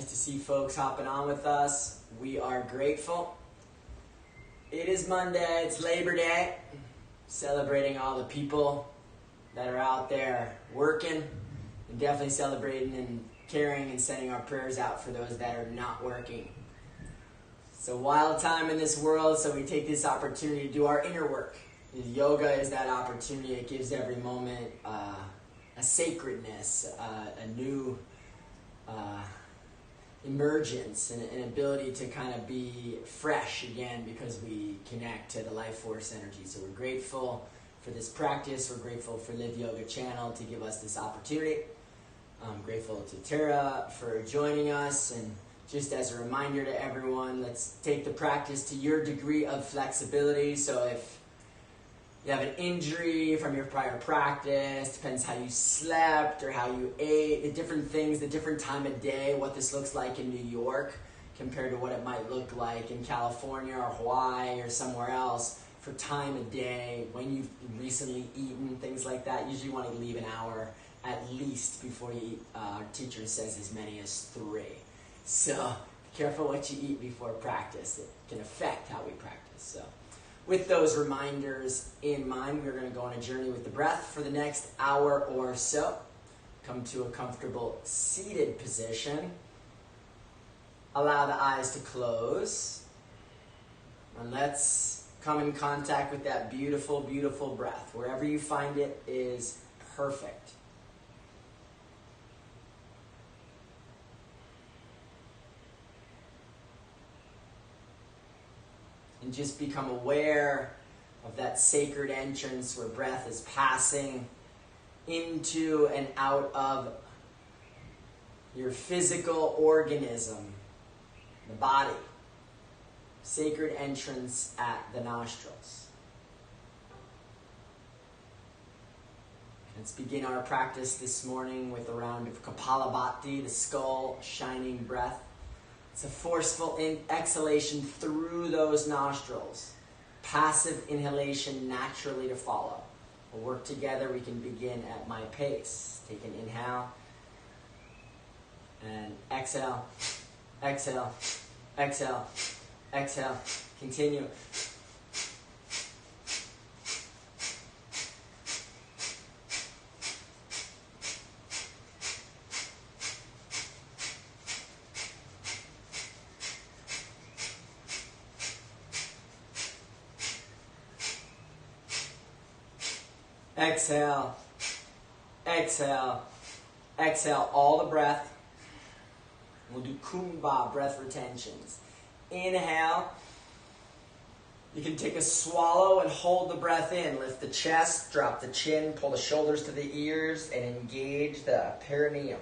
Nice to see folks hopping on with us. We are grateful. It is Monday, it's Labor Day. Celebrating all the people that are out there working, and definitely celebrating and caring and sending our prayers out for those that are not working. It's a wild time in this world, so we take this opportunity to do our inner work. Yoga is that opportunity. It gives every moment a sacredness, a new emergence, and an ability to kind of be fresh again because we connect to the life force energy. So we're grateful for this practice. We're grateful for Live Yoga Channel to give us this opportunity. I'm grateful to Terra for joining us, and just as a reminder to everyone, let's take the practice to your degree of flexibility. So if you have an injury from your prior practice, depends how you slept or how you ate, the different things, the different time of day, what this looks like in New York compared to what it might look like in California or Hawaii or somewhere else for time of day, when you've recently eaten, things like that. Usually you want to leave an hour at least before you eat. Our teacher says as many as 3. So be careful what you eat before practice. It can affect how we practice. So with those reminders in mind, we're going to go on a journey with the breath for the next hour or so. Come to a comfortable seated position. Allow the eyes to close. And let's come in contact with that beautiful, beautiful breath. Wherever you find it is perfect. And just become aware of that sacred entrance where breath is passing into and out of your physical organism, the body. Sacred entrance at the nostrils. Let's begin our practice this morning with a round of Kapalabhati, the skull shining breath. It's a forceful exhalation through those nostrils. Passive inhalation naturally to follow. We'll work together. We can begin at my pace. Take an inhale. And exhale. Exhale. Exhale. Exhale. Continue. Exhale, exhale, exhale, all the breath. We'll do Kumbha breath retentions. Inhale. You can take a swallow and hold the breath in. Lift the chest, drop the chin, pull the shoulders to the ears, and engage the perineum.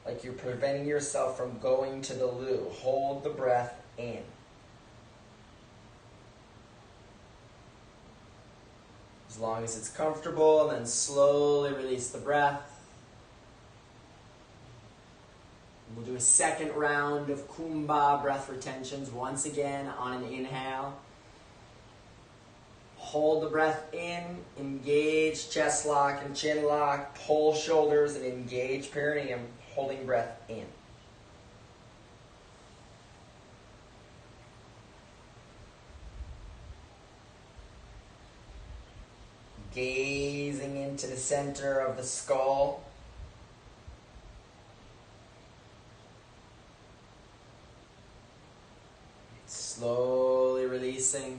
Like you're preventing yourself from going to the loo. Hold the breath in. As long as it's comfortable, and then slowly release the breath. We'll do a second round of Kumbha breath retentions once again on an inhale. Hold the breath in, engage chest lock and chin lock, pull shoulders and engage perineum, holding breath in. Gazing into the center of the skull. Slowly releasing.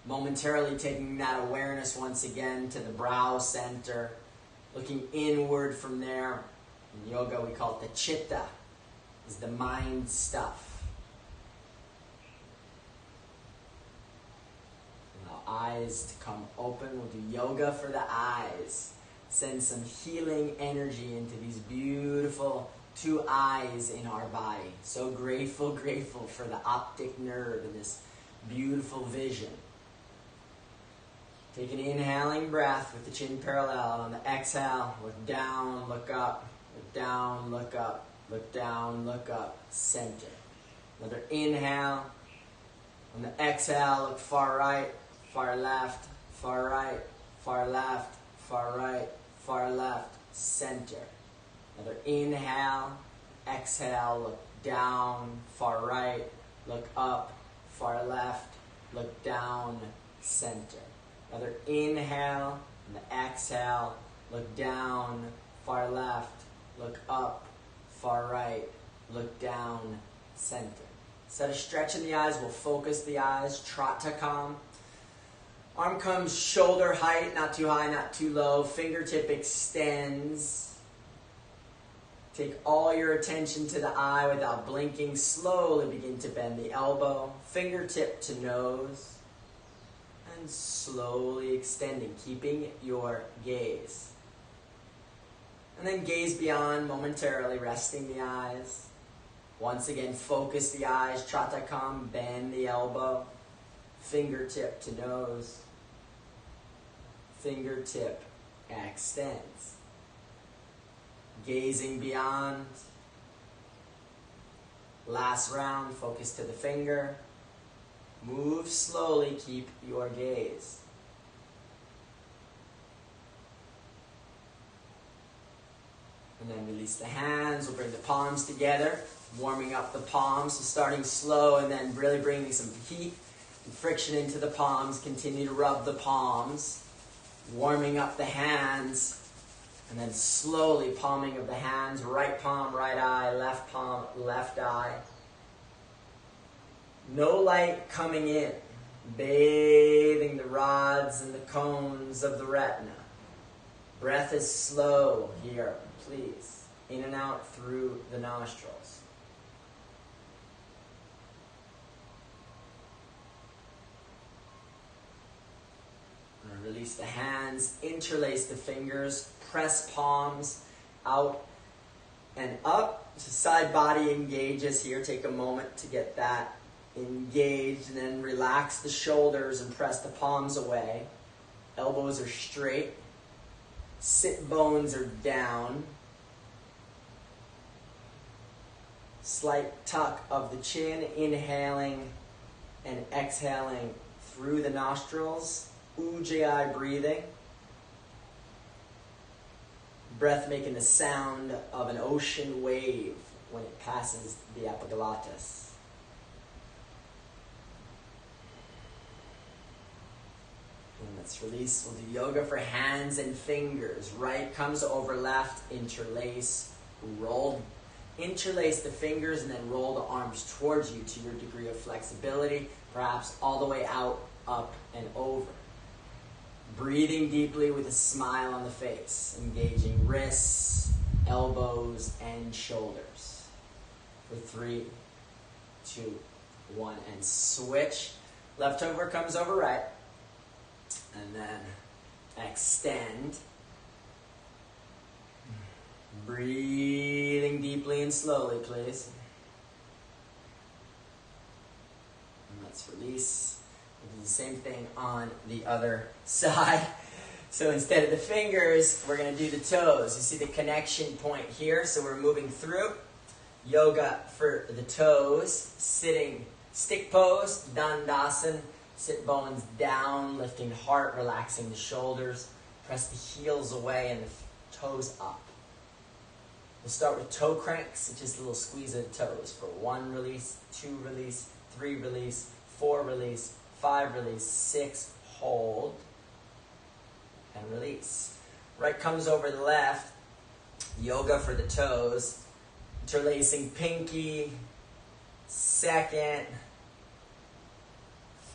Momentarily taking that awareness once again to the brow center. Looking inward from there. In yoga we call it the chitta. Is the mind stuff. Eyes to come open. We'll do yoga for the eyes. Send some healing energy into these beautiful 2 eyes in our body. So grateful, grateful for the optic nerve and this beautiful vision. Take an inhaling breath with the chin parallel. On the exhale, look down, look up, look down, look up, look down, look up, center. Another inhale. On the exhale, look far right, far left, far right, far left, far right, far left, center. Another inhale, exhale, look down, far right, look up, far left, look down, center. Another inhale, and the exhale, look down, far left, look up, far right, look down, center. Instead of stretching the eyes, we'll focus the eyes, trot to calm. Arm comes shoulder height, not too high, not too low. Fingertip extends. Take all your attention to the eye without blinking. Slowly begin to bend the elbow. Fingertip to nose. And slowly extending, keeping your gaze. And then gaze beyond, momentarily resting the eyes. Once again, focus the eyes, trot to calm, bend the elbow. Fingertip to nose. Fingertip extends. Gazing beyond. Last round, focus to the finger. Move slowly, keep your gaze. And then release the hands. We'll bring the palms together, warming up the palms. So starting slow and then really bringing some heat and friction into the palms. Continue to rub the palms, warming up the hands. And then slowly palming of the hands, right palm, right eye, left palm, left eye. No light coming in, bathing the rods and the cones of the retina. Breath is slow here, please. In and out through the nostrils. And release the hands, interlace the fingers, press palms out and up. So side body engages here. Take a moment to get that engaged, and then relax the shoulders and press the palms away. Elbows are straight. Sit bones are down. Slight tuck of the chin, inhaling and exhaling through the nostrils. Ujjayi breathing. Breath making the sound of an ocean wave when it passes the epiglottis. And let's release. We'll do yoga for hands and fingers. Right comes over left, interlace, roll. Interlace the fingers and then roll the arms towards you to your degree of flexibility, perhaps all the way out, up, and over. Breathing deeply with a smile on the face, engaging wrists, elbows, and shoulders. For 3, 2, 1, and switch. Left over comes over right. And then extend. Breathing deeply and slowly, please. And let's release. We'll do the same thing on the other side. So instead of the fingers, we're going to do the toes. You see the connection point here, so we're moving through. Yoga for the toes. Sitting stick pose, Dandasana. Sit bones down, lifting heart, relaxing the shoulders. Press the heels away and the toes up. We'll start with toe cranks, just a little squeeze of the toes. For 1 release, 2 release, 3 release, 4 release, 5 release, 6 hold, and release. Right comes over the left. Yoga for the toes. Interlacing pinky, second,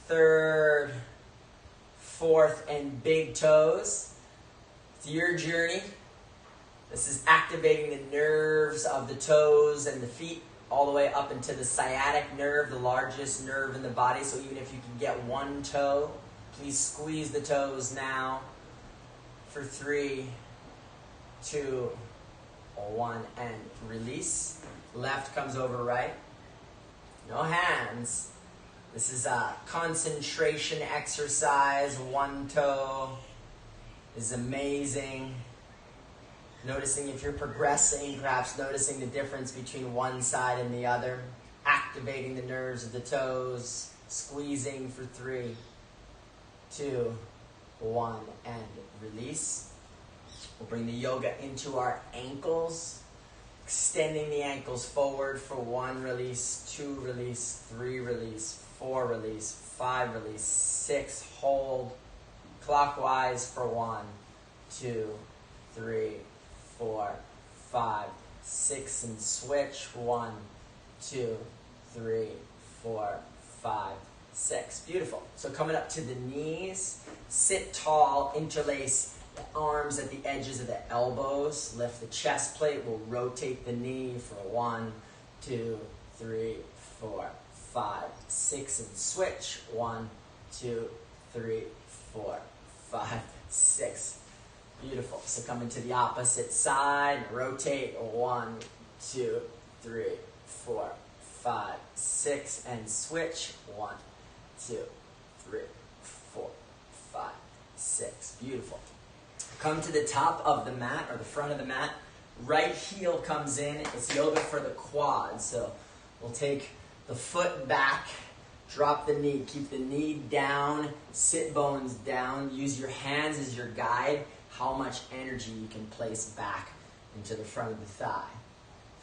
third, fourth, and big toes. It's your journey. This is activating the nerves of the toes and the feet all the way up into the sciatic nerve, the largest nerve in the body. So even if you can get one toe, please squeeze the toes now. For 3, 2, 1, and release. Left comes over right. No hands. This is a concentration exercise. One toe is amazing. Noticing if you're progressing, perhaps noticing the difference between one side and the other. Activating the nerves of the toes. Squeezing for 3, 2, 1, and release. We'll bring the yoga into our ankles. Extending the ankles forward for 1, release, 2, release, 3, release, 4, release, 5, release, 6, hold. Clockwise for 1, 2, 3, 4, 5, 6, and switch. 1, 2, 3, 4, 5, 6. Beautiful. So coming up to the knees, sit tall, interlace the arms at the edges of the elbows, lift the chest plate, we'll rotate the knee for 1, 2, 3, 4, 5, 6, and switch. 1, 2, 3, 4, 5, 6. Beautiful. So coming to the opposite side, rotate. 1, 2, 3, 4, 5, 6, and switch. 1, 2, 3, 4, 5, 6. Beautiful. Come to the top of the mat, or the front of the mat. Right heel comes in. It's yoga for the quads. So we'll take the foot back, drop the knee, keep the knee down, sit bones down. Use your hands as your guide, how much energy you can place back into the front of the thigh.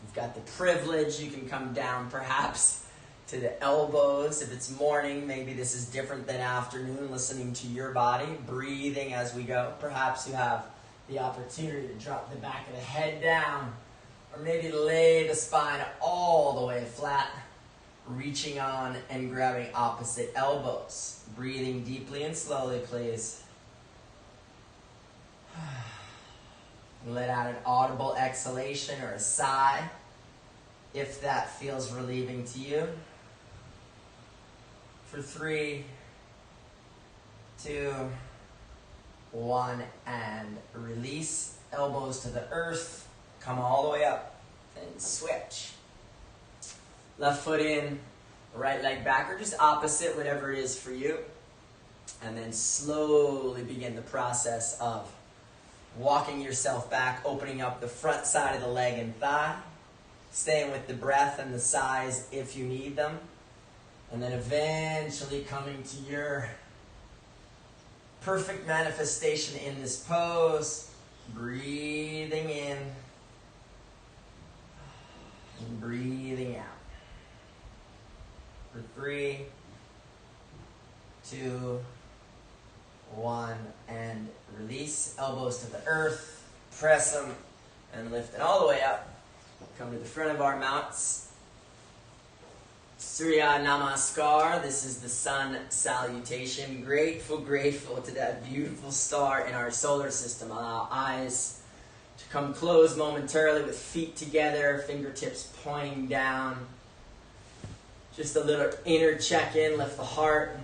If you've got the privilege, you can come down perhaps to the elbows. If it's morning, maybe this is different than afternoon, listening to your body, breathing as we go. Perhaps you have the opportunity to drop the back of the head down, or maybe lay the spine all the way flat, reaching on and grabbing opposite elbows. Breathing deeply and slowly, please. Let out an audible exhalation or a sigh, if that feels relieving to you. For 3, 2, 1, and release. Elbows to the earth. Come all the way up and switch. Left foot in, right leg back, or just opposite, whatever it is for you. And then slowly begin the process of walking yourself back, opening up the front side of the leg and thigh. Staying with the breath and the sighs if you need them. And then eventually coming to your perfect manifestation in this pose. Breathing in and breathing out. For 3, 2, 1, and release. Elbows to the earth. Press them and lift it all the way up. Come to the front of our mounts. Surya Namaskar. This is the sun salutation. Grateful to that beautiful star in our solar system. Allow eyes to come closed momentarily with feet together, fingertips pointing down. Just a little inner check-in. Lift the heart.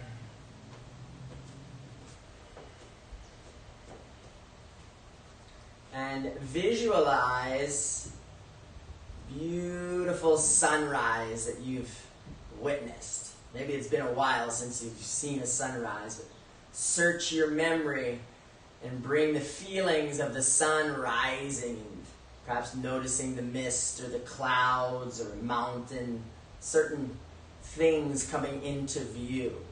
And visualize beautiful sunrise that you've witnessed. Maybe it's been a while since you've seen a sunrise, but search your memory and bring the feelings of the sun rising, perhaps noticing the mist or the clouds or a mountain, certain things coming into view. You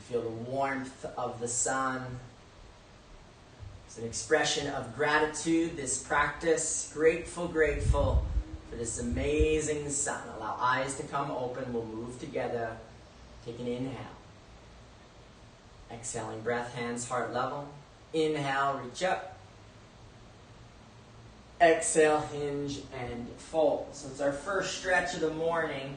feel the warmth of the sun. It's an expression of gratitude, this practice. Grateful for this amazing sun. Allow eyes to come open. We'll move together. Take an inhale. Exhaling breath, hands heart level. Inhale, reach up. Exhale, hinge and fold. So it's our first stretch of the morning.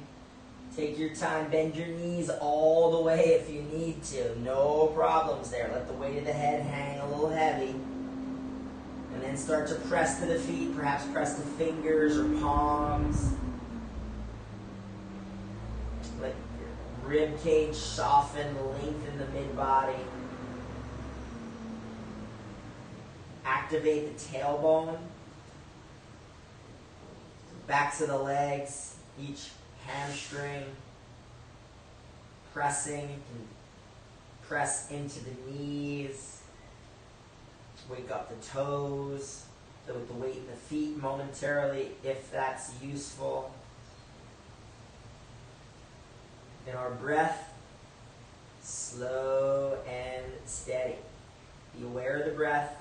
Take your time, bend your knees all the way if you need to. No problems there. Let the weight of the head hang a little heavy. And then start to press to the feet, perhaps press the fingers or palms. Let your rib cage soften, lengthen the mid-body. Activate the tailbone. Backs of the legs, each hamstring. Pressing, you can press into the knees. Wake up the toes, with the weight in the feet momentarily, if that's useful. And our breath, slow and steady. Be aware of the breath.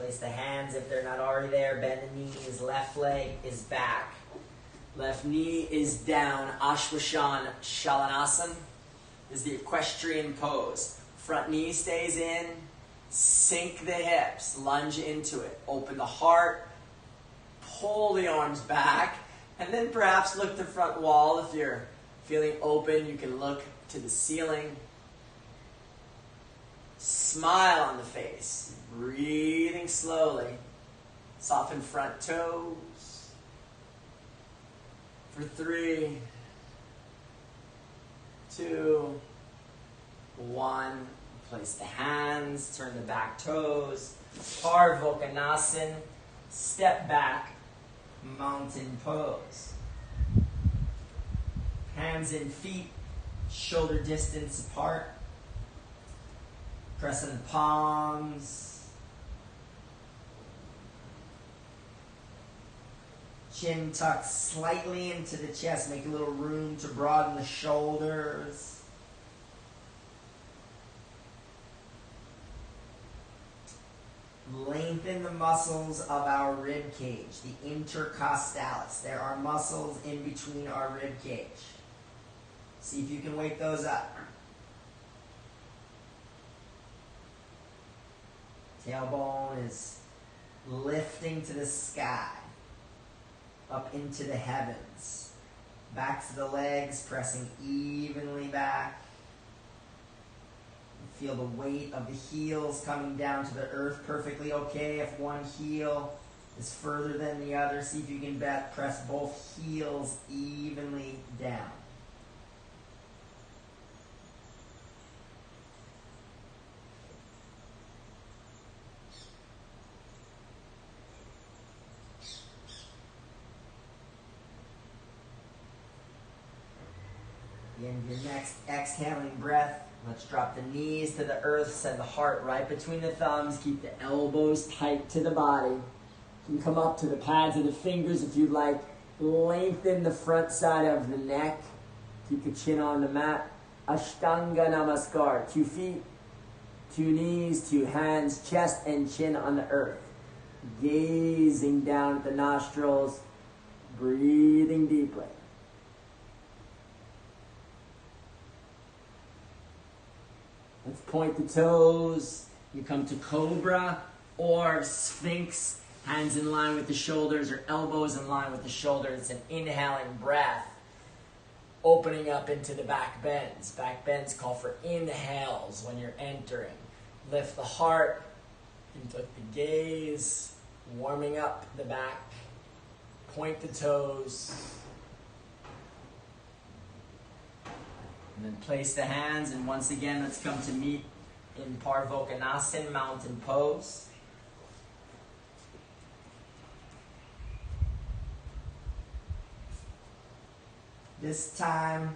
Place the hands if they're not already there. Bend the knees. Left leg is back. Left knee is down. Ashwashan Shalanasana is the equestrian pose. Front knee stays in. Sink the hips. Lunge into it. Open the heart. Pull the arms back. And then perhaps look to front wall. If you're feeling open, you can look to the ceiling. Smile on the face. Breathing slowly. Soften front toes. For 3, 2, 1. Place the hands. Turn the back toes. Parvokanasana. Step back. Mountain pose. Hands and feet shoulder distance apart. Pressing the palms. Chin tucked slightly into the chest. Make a little room to broaden the shoulders. Lengthen the muscles of our rib cage, the intercostalis. There are muscles in between our rib cage. See if you can wake those up. Tailbone is lifting to the sky, up into the heavens. Backs of the legs pressing evenly back. Feel the weight of the heels coming down to the earth perfectly okay. If one heel is further than the other, see if you can press both heels evenly down. Again, your next exhaling breath. Let's drop the knees to the earth, send the heart right between the thumbs, keep the elbows tight to the body. You can come up to the pads of the fingers if you'd like. Lengthen the front side of the neck. Keep the chin on the mat. Ashtanga Namaskar. 2 feet, 2 knees, 2 hands, chest and chin on the earth. Gazing down at the nostrils, breathing deeply. Let's point the toes. You come to cobra or sphinx. Hands in line with the shoulders or elbows in line with the shoulders. It's an inhaling breath. Opening up into the back bends. Back bends call for inhales when you're entering. Lift the heart. Lift the gaze. Warming up the back. Point the toes. And then place the hands, and once again, let's come to meet in Parvokanasana, mountain pose. This time,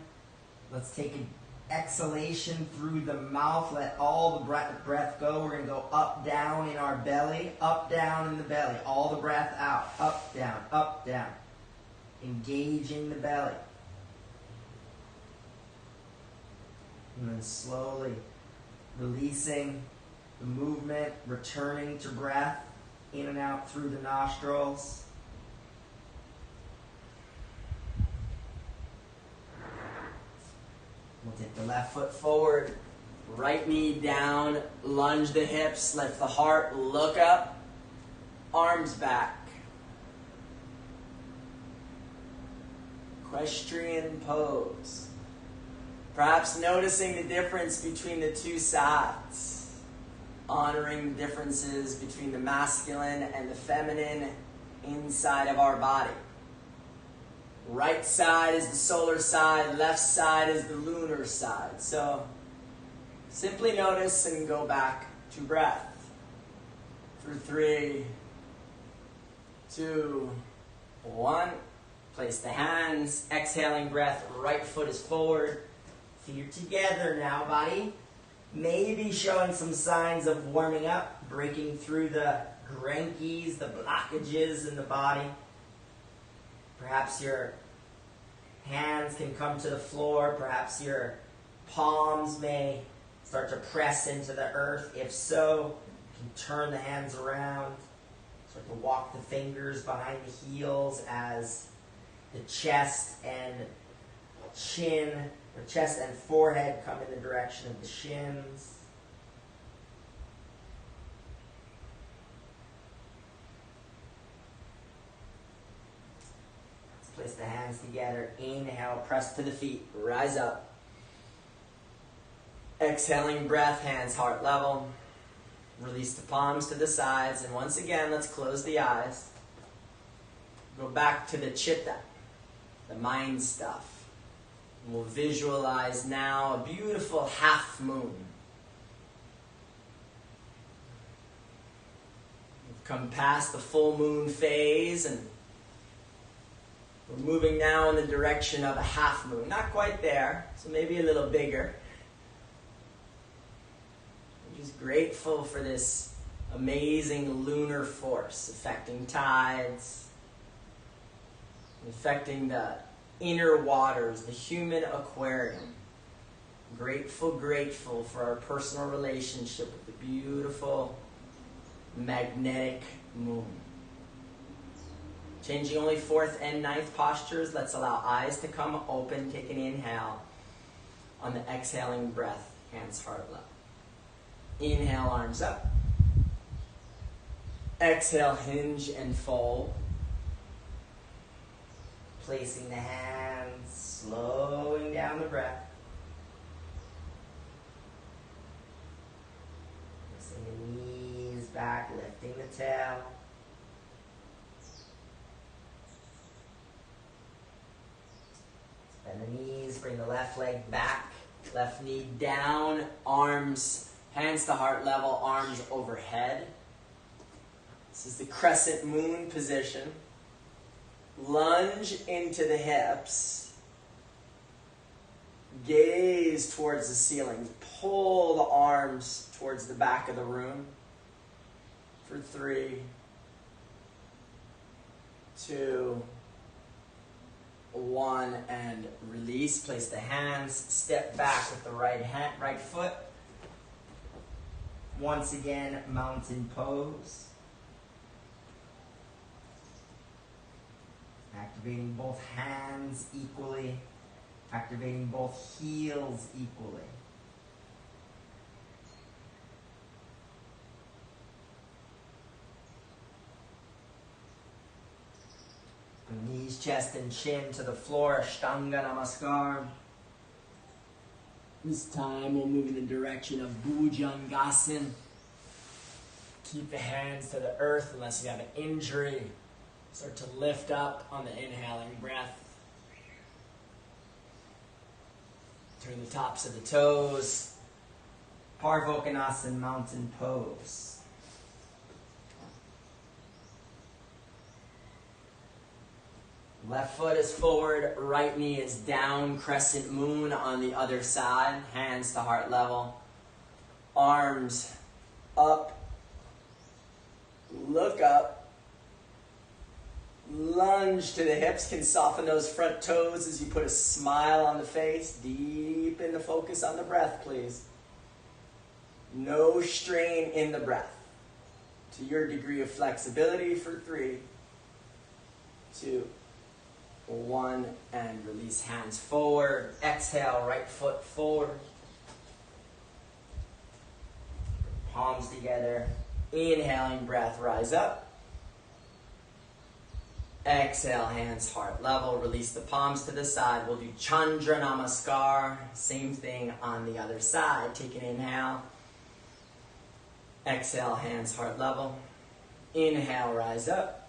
let's take an exhalation through the mouth. Let all the breath go. We're going to go up, down in our belly, up, down in the belly. All the breath out, up, down, engaging the belly. And then slowly releasing the movement, returning to breath, in and out through the nostrils. We'll take the left foot forward, right knee down, lunge the hips, lift the heart, look up, arms back. Equestrian pose. Perhaps noticing the difference between the two sides. Honoring the differences between the masculine and the feminine inside of our body. Right side is the solar side, left side is the lunar side. So simply notice and go back to breath. For 3, 2, 1. Place the hands, exhaling breath, right foot is forward. Feet are together now, body. Maybe showing some signs of warming up, breaking through the grankies, the blockages in the body. Perhaps your hands can come to the floor. Perhaps your palms may start to press into the earth. If so, You can turn the hands around. Start to walk the fingers behind the heels as the chest and chin, or chest and forehead come in the direction of the shins. Let's place the hands together. Inhale, press to the feet, rise up. Exhaling breath, hands heart level. Release the palms to the sides, and once again, let's close the eyes. Go back to the chitta, the mind stuff. And we'll visualize now a beautiful half moon. We've come past the full moon phase, and we're moving now in the direction of a half moon. Not quite there, so maybe a little bigger. Just grateful for this amazing lunar force affecting tides, affecting the inner waters, the human aquarium. Grateful for our personal relationship with the beautiful magnetic moon. Changing only 4th and 9th postures. Let's allow eyes to come open. Take an inhale. On the exhaling breath, hands heart level. Inhale, arms up. Exhale, hinge and fold. Placing the hands, slowing down the breath. Pressing the knees back, lifting the tail. Bend the knees, bring the left leg back, left knee down, arms, hands to heart level, arms overhead. This is the crescent moon position. Lunge into the hips. Gaze towards the ceiling. Pull the arms towards the back of the room. For 3, 2, 1, and release. Place the hands, step back with the right foot. Once again, mountain pose. Activating both hands equally. Activating both heels equally. Knees, chest, and chin to the floor. Ashtanga Namaskar. This time we'll move in the direction of Bhujangasana. Keep the hands to the earth unless you have an injury. Start to lift up on the inhaling breath. Turn the tops of the toes. Parvokonasana, mountain pose. Left foot is forward, right knee is down, crescent moon on the other side, hands to heart level, arms up, look up, lunge to the hips, can soften those front toes as you put a smile on the face, deepen the focus on the breath, please. No strain in the breath. To your degree of flexibility for 3, 2, 1, and release hands forward. Exhale, right foot forward. Palms together. Inhaling breath, rise up. Exhale, hands heart level. Release the palms to the side. We'll do Chandra Namaskar. Same thing on the other side. Take an inhale. Exhale, hands heart level. Inhale, rise up.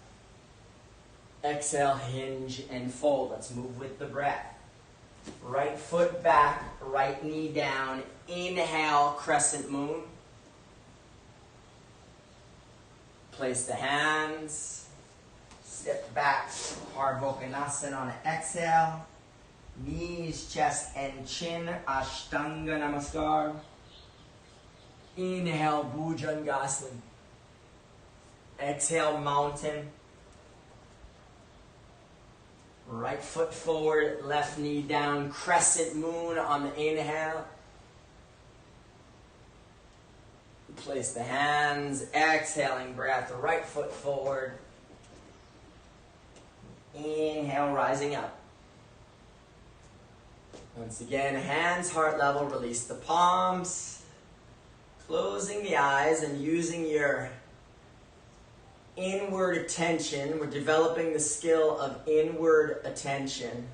Exhale, hinge and fold. Let's move with the breath. Right foot back, right knee down. Inhale, crescent moon. Place the hands. Step back, Parvokonasana on an exhale. Knees, chest, and chin. Ashtanga Namaskar. Inhale, Bhujangasana. Exhale, mountain. Right foot forward, left knee down, crescent moon on the inhale. Place the hands, exhaling breath, right foot forward. Inhale, rising up. Once again, hands heart level, release the palms. Closing the eyes and using your inward attention. We're developing the skill of inward attention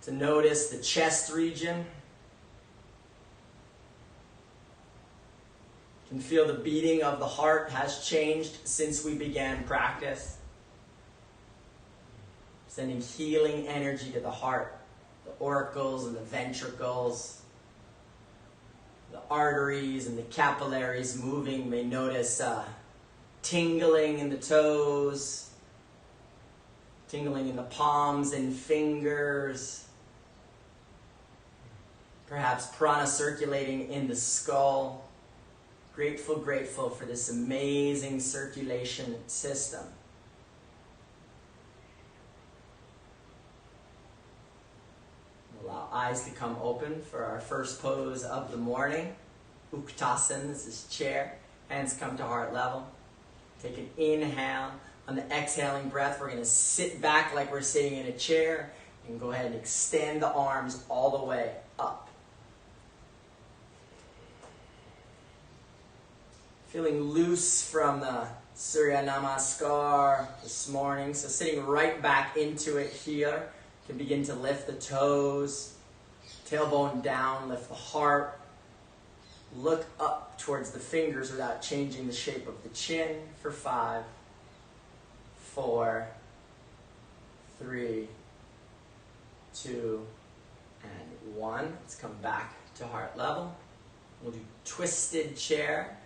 to notice the chest region. You can feel the beating of the heart has changed since we began practice. Sending healing energy to the heart, the auricles and the ventricles, the arteries and the capillaries moving. You may notice tingling in the toes, tingling in the palms and fingers, perhaps prana circulating in the skull. Grateful for this amazing circulation system. Allow eyes to come open for our first pose of the morning. Uttanasana, this is chair. Hands come to heart level. Take an inhale. On the exhaling breath, we're going to sit back like we're sitting in a chair and go ahead and extend the arms all the way up. Feeling loose from the Surya Namaskar this morning. So sitting right back into it here. You can begin to lift the toes, tailbone down, lift the heart. Look up towards the fingers without changing the shape of the chin for 5, 4, 3, 2, and 1. Let's come back to heart level. We'll do twisted chair.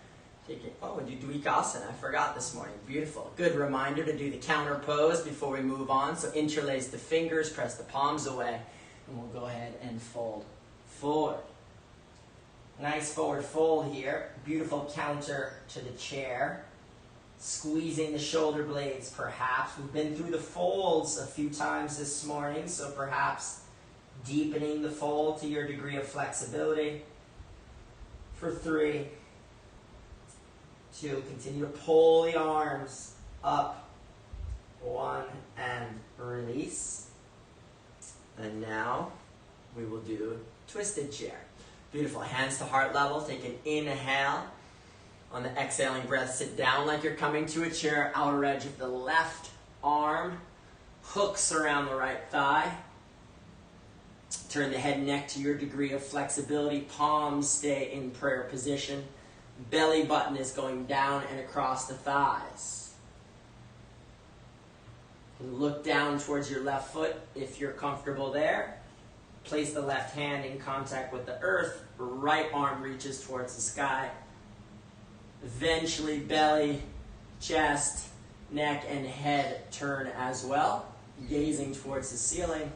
Oh, we do Dvikasana. I forgot this morning. Beautiful. Good reminder to do the counter pose before we move on. So interlace the fingers, press the palms away, and we'll go ahead and fold forward. Nice forward fold here. Beautiful counter to the chair. Squeezing the shoulder blades, perhaps. We've been through the folds a few times this morning, so perhaps deepening the fold to your degree of flexibility. For 3, 2, continue to pull the arms up. 1, and release. And now we will do twisted chair. Beautiful. Hands to heart level. Take an inhale. On the exhaling breath, sit down like you're coming to a chair. Outer edge of the left arm hooks around the right thigh. Turn the head and neck to your degree of flexibility. Palms stay in prayer position. Belly button is going down and across the thighs. Look down towards your left foot if you're comfortable there. Place the left hand in contact with the earth. Right arm reaches towards the sky. Eventually belly, chest, neck, and head turn as well. Gazing towards the ceiling.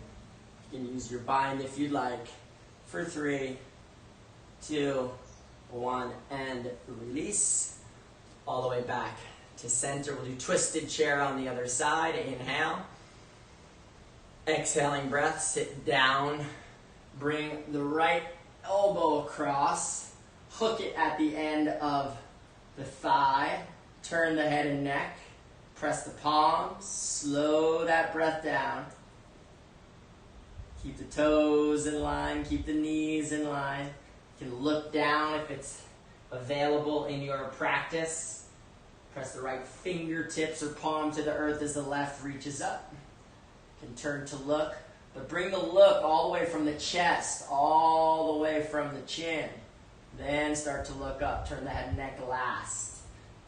You can use your bind if you'd like. For 3, 2, 1, and release. All the way back to center. We'll do twisted chair on the other side. Inhale. Exhaling breath, sit down. Bring the right elbow across. Hook it at the end of the thigh. Turn the head and neck. Press the palms. Slow that breath down. Keep the toes in line. Keep the knees in line. You can look down if it's available in your practice. Press the right fingertips or palm to the earth as the left reaches up. You can turn to look, but bring the look all the way from the chest, all the way from the chin. Then start to look up. Turn the head and neck last.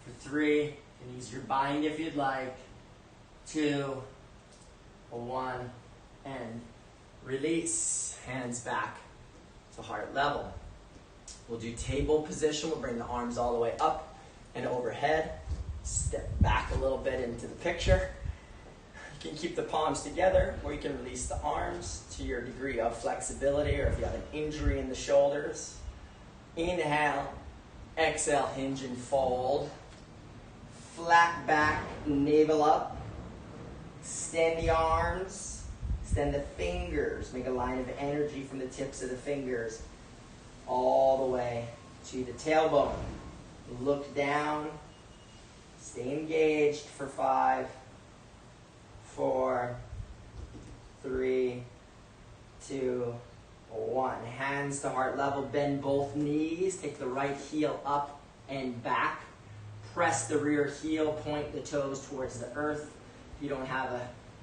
For 3, you can use your bind if you'd like. 2, 1, and release. Hands back to heart level. We'll do table position. We'll bring the arms all the way up and overhead. Step back a little bit into the picture. You can keep the palms together, or you can release the arms to your degree of flexibility, or if you have an injury in the shoulders. Inhale, exhale, hinge and fold. Flat back, navel up. Extend the arms. Extend the fingers. Make a line of energy from the tips of the fingers all the way to the tailbone. Look down. Stay engaged for 5, 4, 3, 2, 1. Hands to heart level. Bend both knees. Take the right heel up and back. Press the rear heel. Point the toes towards the earth. If you don't have an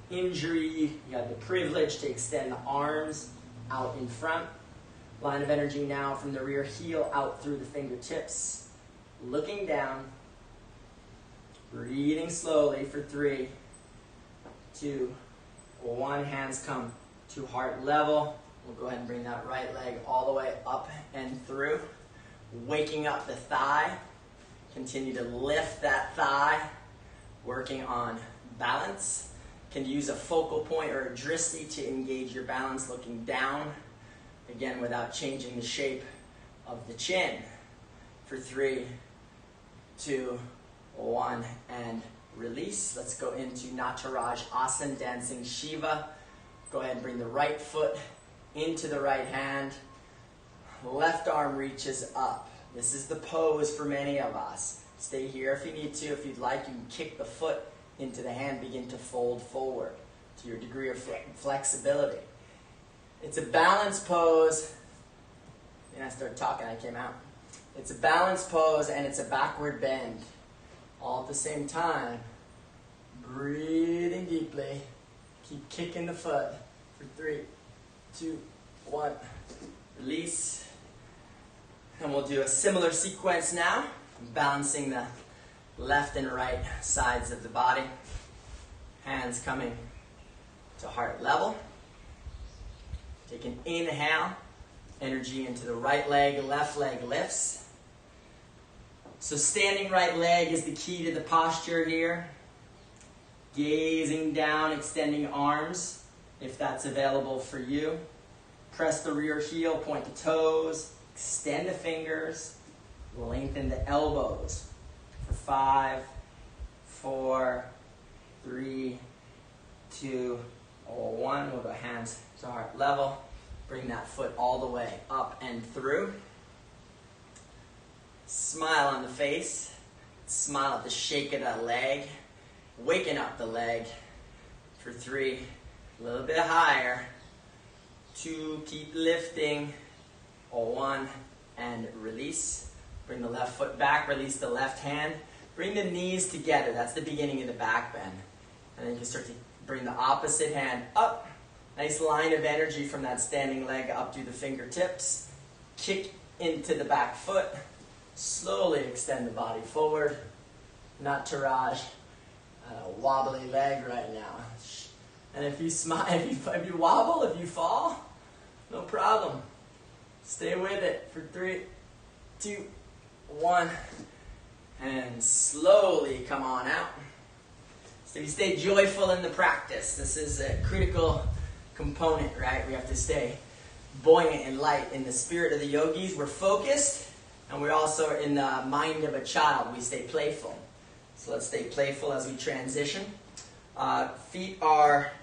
injury, you have the privilege to extend the arms out in front. Line of energy now from the rear heel out through the fingertips. Looking down. Breathing slowly for 3, 2, 1. Hands come to heart level. We'll go ahead and bring that right leg all the way up and through. Waking up the thigh. Continue to lift that thigh. Working on balance. Can use a focal point or a drishti to engage your balance, looking down. Again, without changing the shape of the chin. For 3, 2, 1, and release. Let's go into Nataraj Asana, dancing Shiva. Go ahead and bring the right foot into the right hand. Left arm reaches up. This is the pose for many of us. Stay here if you need to. If you'd like, you can kick the foot into the hand. Begin to fold forward to your degree of flexibility. It's a balance pose. I started talking, I came out. It's a balance pose and it's a backward bend. All at the same time. Breathing deeply. Keep kicking the foot for 3, 2, 1. Release. And we'll do a similar sequence now. Balancing the left and right sides of the body. Hands coming to heart level. Take an inhale. Energy into the right leg. Left leg lifts. So standing right leg is the key to the posture here. Gazing down, extending arms, if that's available for you. Press the rear heel, point the toes, extend the fingers, lengthen the elbows. For 5, 4, 3, 2, 1. We'll go hands to heart level. Bring that foot all the way up and through. Smile on the face. Smile at the shake of that leg. Waking up the leg. For 3, a little bit higher. 2, keep lifting. 1, and release. Bring the left foot back, release the left hand. Bring the knees together. That's the beginning of the back bend. And then you can start to bring the opposite hand up. Nice line of energy from that standing leg up through the fingertips. Kick into the back foot. Slowly extend the body forward. Nataraj, wobbly leg right now. And if you smile, if you wobble, if you fall, no problem. Stay with it for 3, 2, 1, and slowly come on out. So you stay joyful in the practice. This is a critical component, right? We have to stay buoyant and light. In the spirit of the yogis, we're focused. And we're also in the mind of a child. We stay playful. So let's stay playful as we transition. Feet are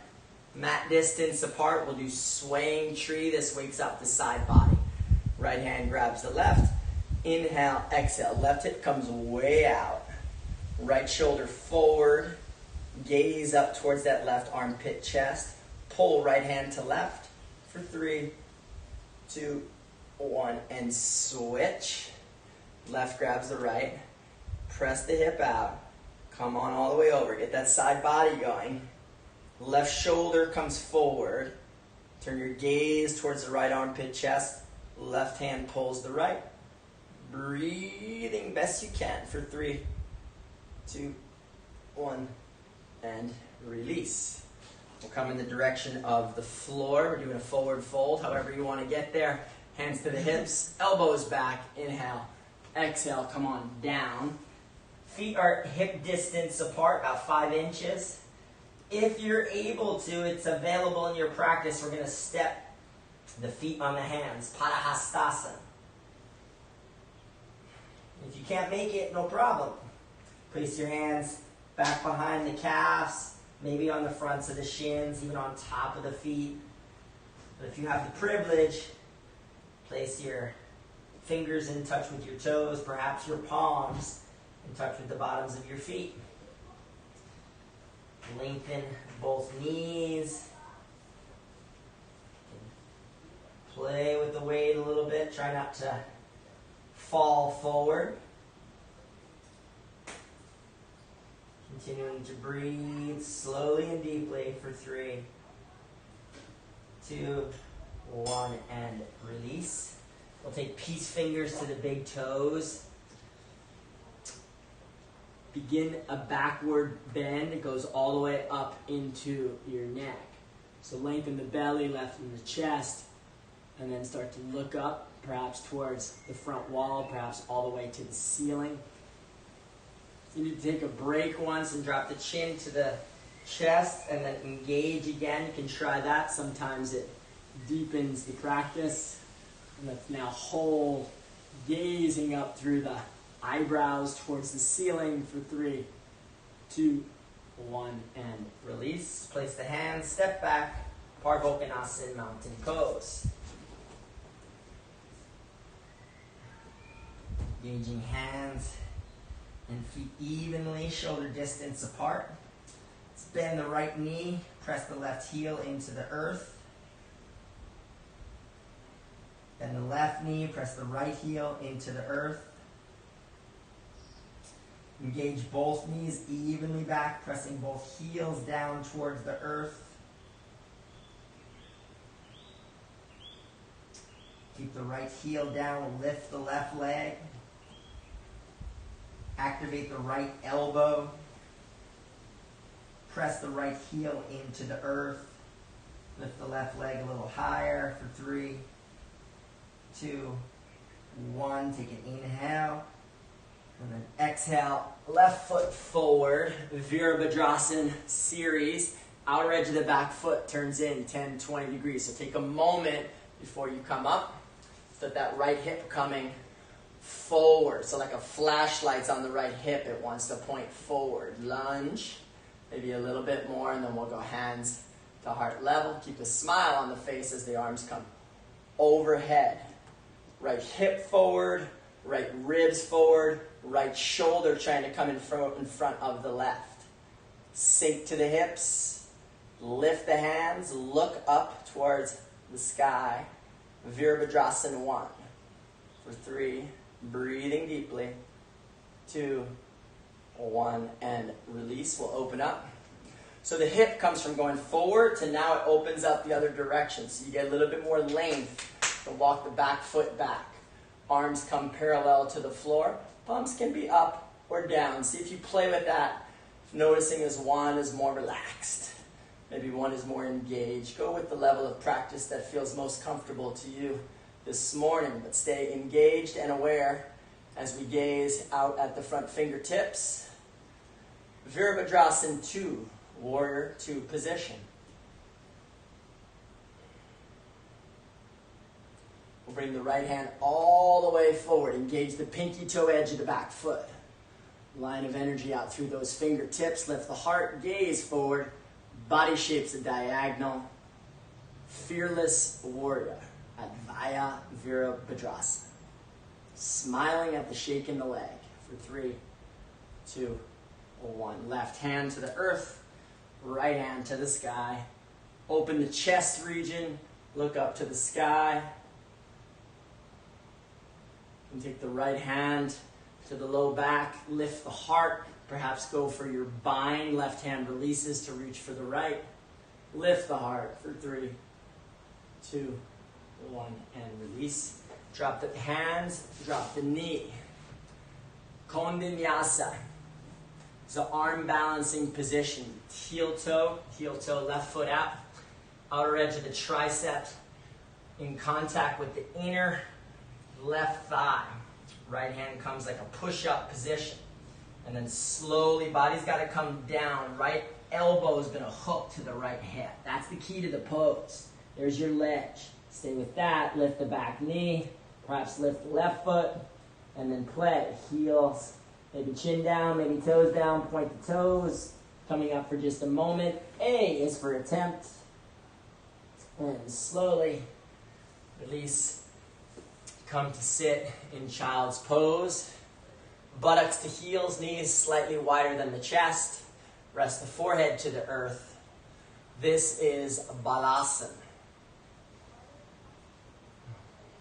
mat distance apart. We'll do swaying tree. This wakes up the side body. Right hand grabs the left. Inhale, exhale. Left hip comes way out. Right shoulder forward. Gaze up towards that left armpit chest. Pull right hand to left for 3, 2, 1, and switch. Left grabs the right. Press the hip out. Come on all the way over. Get that side body going. Left shoulder comes forward. Turn your gaze towards the right armpit chest. Left hand pulls the right. Breathing best you can for 3, 2, 1, and release. We'll come in the direction of the floor. We're doing a forward fold, however you want to get there. Hands to the hips, elbows back, inhale. Exhale, come on down. Feet are hip distance apart, about 5 inches. If you're able to, it's available in your practice. We're going to step the feet on the hands, Padahastasana. If you can't make it, no problem. Place your hands back behind the calves, maybe on the fronts of the shins, even on top of the feet. But if you have the privilege, place your fingers in touch with your toes, perhaps your palms in touch with the bottoms of your feet. Lengthen both knees. Play with the weight a little bit. Try not to fall forward. Continuing to breathe slowly and deeply for 3, 2, 1, and release. We'll take peace fingers to the big toes. Begin a backward bend. It goes all the way up into your neck. So lengthen the belly, lengthen the chest, and then start to look up, perhaps towards the front wall, perhaps all the way to the ceiling. You need to take a break once and drop the chin to the chest and then engage again. You can try that. Sometimes it deepens the practice. And let's now hold, gazing up through the eyebrows towards the ceiling for 3, 2, 1, and release. Place the hands, step back, Parvokanasana, mountain pose. Engaging hands and feet evenly, shoulder distance apart. Let's bend the right knee, press the left heel into the earth. Bend the left knee, press the right heel into the earth. Engage both knees evenly back, pressing both heels down towards the earth. Keep the right heel down, lift the left leg. Activate the right elbow. Press the right heel into the earth. Lift the left leg a little higher for 3, 2, 1. Take an inhale. And then exhale. Left foot forward. Virabhadrasana series. Outer edge of the back foot turns in 10, 20 degrees. So take a moment before you come up. So that right hip coming forward. So like a flashlight's on the right hip, it wants to point forward. Lunge, maybe a little bit more, and then we'll go hands to heart level. Keep a smile on the face as the arms come overhead. Right hip forward, right ribs forward, right shoulder trying to come in front of the left. Sink to the hips, lift the hands, look up towards the sky. Virabhadrasana 1 for 3. Breathing deeply. 2, 1, and release. We'll open up. So the hip comes from going forward to now it opens up the other direction. So you get a little bit more length to walk the back foot back. Arms come parallel to the floor. Palms can be up or down. See if you play with that. Noticing as one is more relaxed. Maybe one is more engaged. Go with the level of practice that feels most comfortable to you this morning, but stay engaged and aware as we gaze out at the front fingertips. Virabhadrasana 2, Warrior 2 position. We'll bring the right hand all the way forward. Engage the pinky toe edge of the back foot. Line of energy out through those fingertips. Lift the heart, gaze forward. Body shapes a diagonal. Fearless warrior. Advaya Virabhadrasana. Smiling at the shake in the leg for 3, 2, 1. Left hand to the earth, right hand to the sky. Open the chest region, look up to the sky. And take the right hand to the low back, lift the heart. Perhaps go for your bind. Left hand releases to reach for the right. Lift the heart for 3, 2, 1, and release. Drop the hands, drop the knee. Kondinyasa. So arm balancing position. Heel toe, left foot out. Outer edge of the tricep in contact with the inner left thigh. Right hand comes like a push-up position. And then slowly, body's got to come down. Right elbow's going to hook to the right hip. That's the key to the pose. There's your ledge. Stay with that. Lift the back knee. Perhaps lift the left foot. And then play. Heels, maybe chin down, maybe toes down. Point the toes. Coming up for just a moment. A is for attempt. And slowly release. come to sit in child's pose. Buttocks to heels, knees slightly wider than the chest. Rest the forehead to the earth. This is balasana.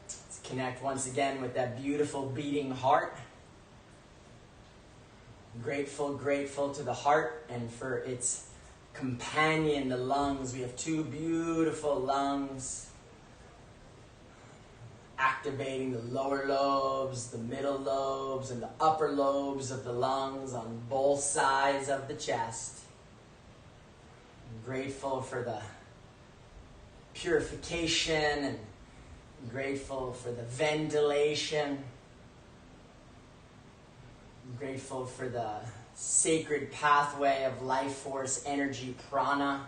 Let's connect once again with that beautiful beating heart. Grateful, grateful to the heart and for its companion, the lungs. We have two beautiful lungs, activating the lower lobes, the middle lobes, and the upper lobes of the lungs on both sides of the chest. I'm grateful for the purification and grateful for the ventilation. I'm grateful for the sacred pathway of life force energy prana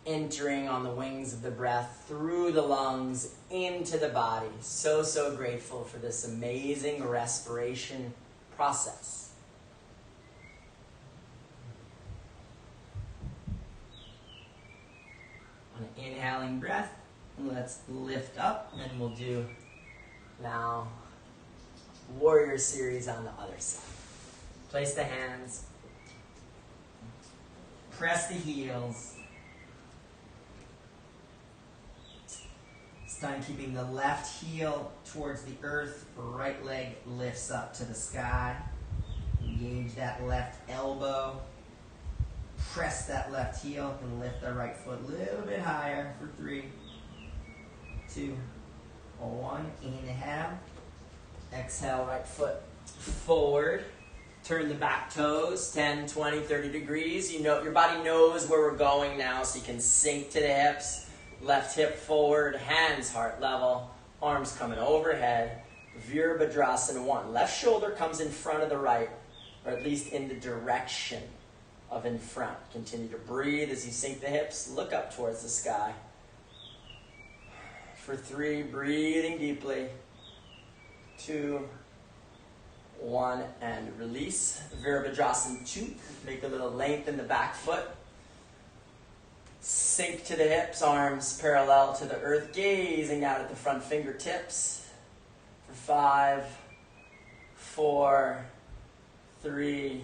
entering on the wings of the breath through the lungs into the body. So, so grateful for this amazing respiration process. On an inhaling breath, let's lift up, and we'll do now warrior series on the other side. Place the hands, press the heels. This time keeping the left heel towards the earth, right leg lifts up to the sky. Engage that left elbow. Press that left heel and lift the right foot a little bit higher for 3, 2, 1. Inhale. Exhale, right foot forward. Turn the back toes 10, 20, 30 degrees. You know, your body knows where we're going now, so you can sink to the hips. Left hip forward, hands heart level, arms coming overhead. Virabhadrasana 1. Left shoulder comes in front of the right, or at least in the direction of in front. Continue to breathe as you sink the hips. Look up towards the sky. For 3, breathing deeply. 2, 1, and release. Virabhadrasana 2. Make a little length in the back foot. Sink to the hips, arms parallel to the earth, gazing out at the front fingertips. For 5, 4, 3,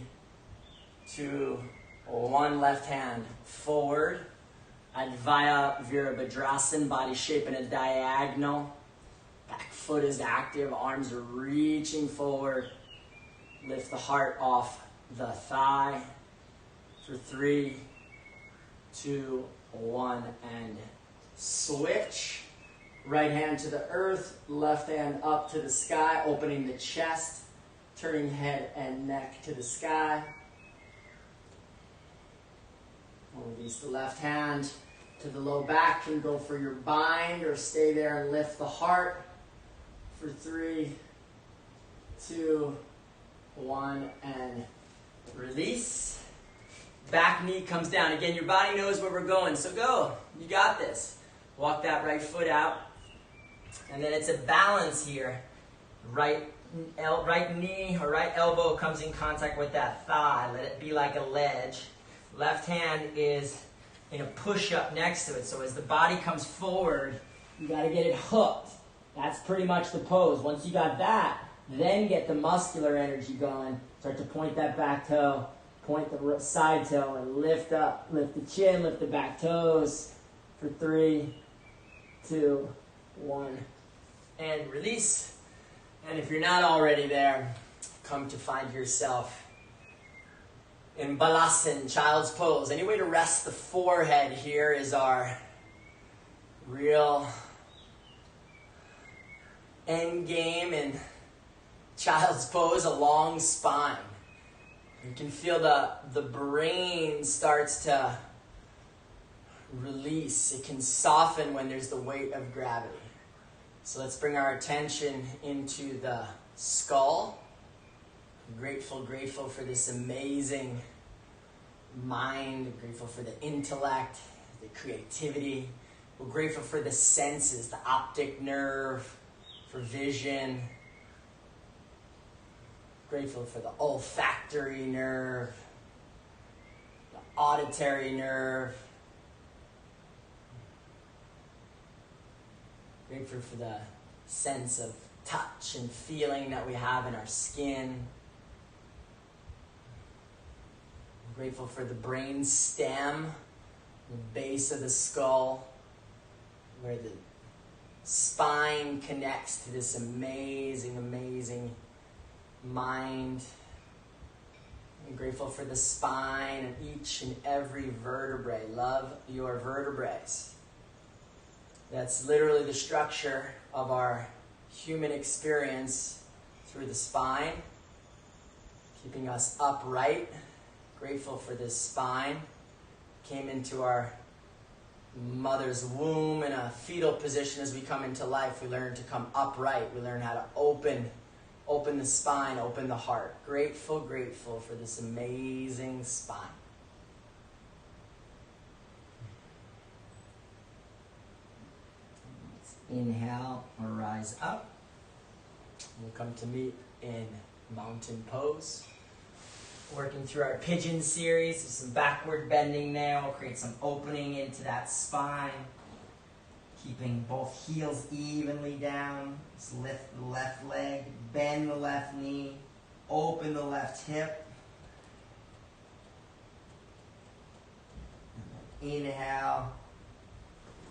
2, 1. Left hand forward. Advaya Virabhadrasana, body shape in a diagonal. Back foot is active, arms are reaching forward. Lift the heart off the thigh. For 3, 2, 1, and switch. Right hand to the earth, left hand up to the sky, opening the chest, turning head and neck to the sky. Release the left hand to the low back. Can go for your bind or stay there and lift the heart. For 3, 2, 1, and release. Back knee comes down. Again, your body knows where we're going, so go. You got this. Walk that right foot out. And then it's a balance here. Right knee or right elbow comes in contact with that thigh. Let it be like a ledge. Left hand is in a push-up next to it. So as the body comes forward, you got to get it hooked. That's pretty much the pose. Once you got that, then get the muscular energy going. Start to point that back toe. Point the side toe and lift up. Lift the chin, lift the back toes. For 3, 2, 1. And release. And if you're not already there, come to find yourself in balasana, child's pose. Any way to rest the forehead here is our real end game in child's pose, a long spine. You can feel the brain starts to release. It can soften when there's the weight of gravity. So let's bring our attention into the skull. I'm grateful for this amazing mind. I'm grateful for the intellect, the creativity. We're grateful for the senses, the optic nerve, for vision. Grateful for the olfactory nerve, the auditory nerve. Grateful for the sense of touch and feeling that we have in our skin. I'm grateful for the brain stem, the base of the skull, where the spine connects to this amazing, amazing mind. I'm grateful for the spine and each and every vertebrae. Love your vertebrae. That's literally the structure of our human experience through the spine, keeping us upright. Grateful for this spine. Came into our mother's womb in a fetal position. As we come into life, we learn to come upright. We learn how to open the spine, open the heart. Grateful, grateful for this amazing spine. Let's inhale or rise up. We'll come to meet in mountain pose. Working through our pigeon series, some backward bending there. We'll create some opening into that spine. Keeping both heels evenly down. Just lift the left leg, bend the left knee, open the left hip. Inhale,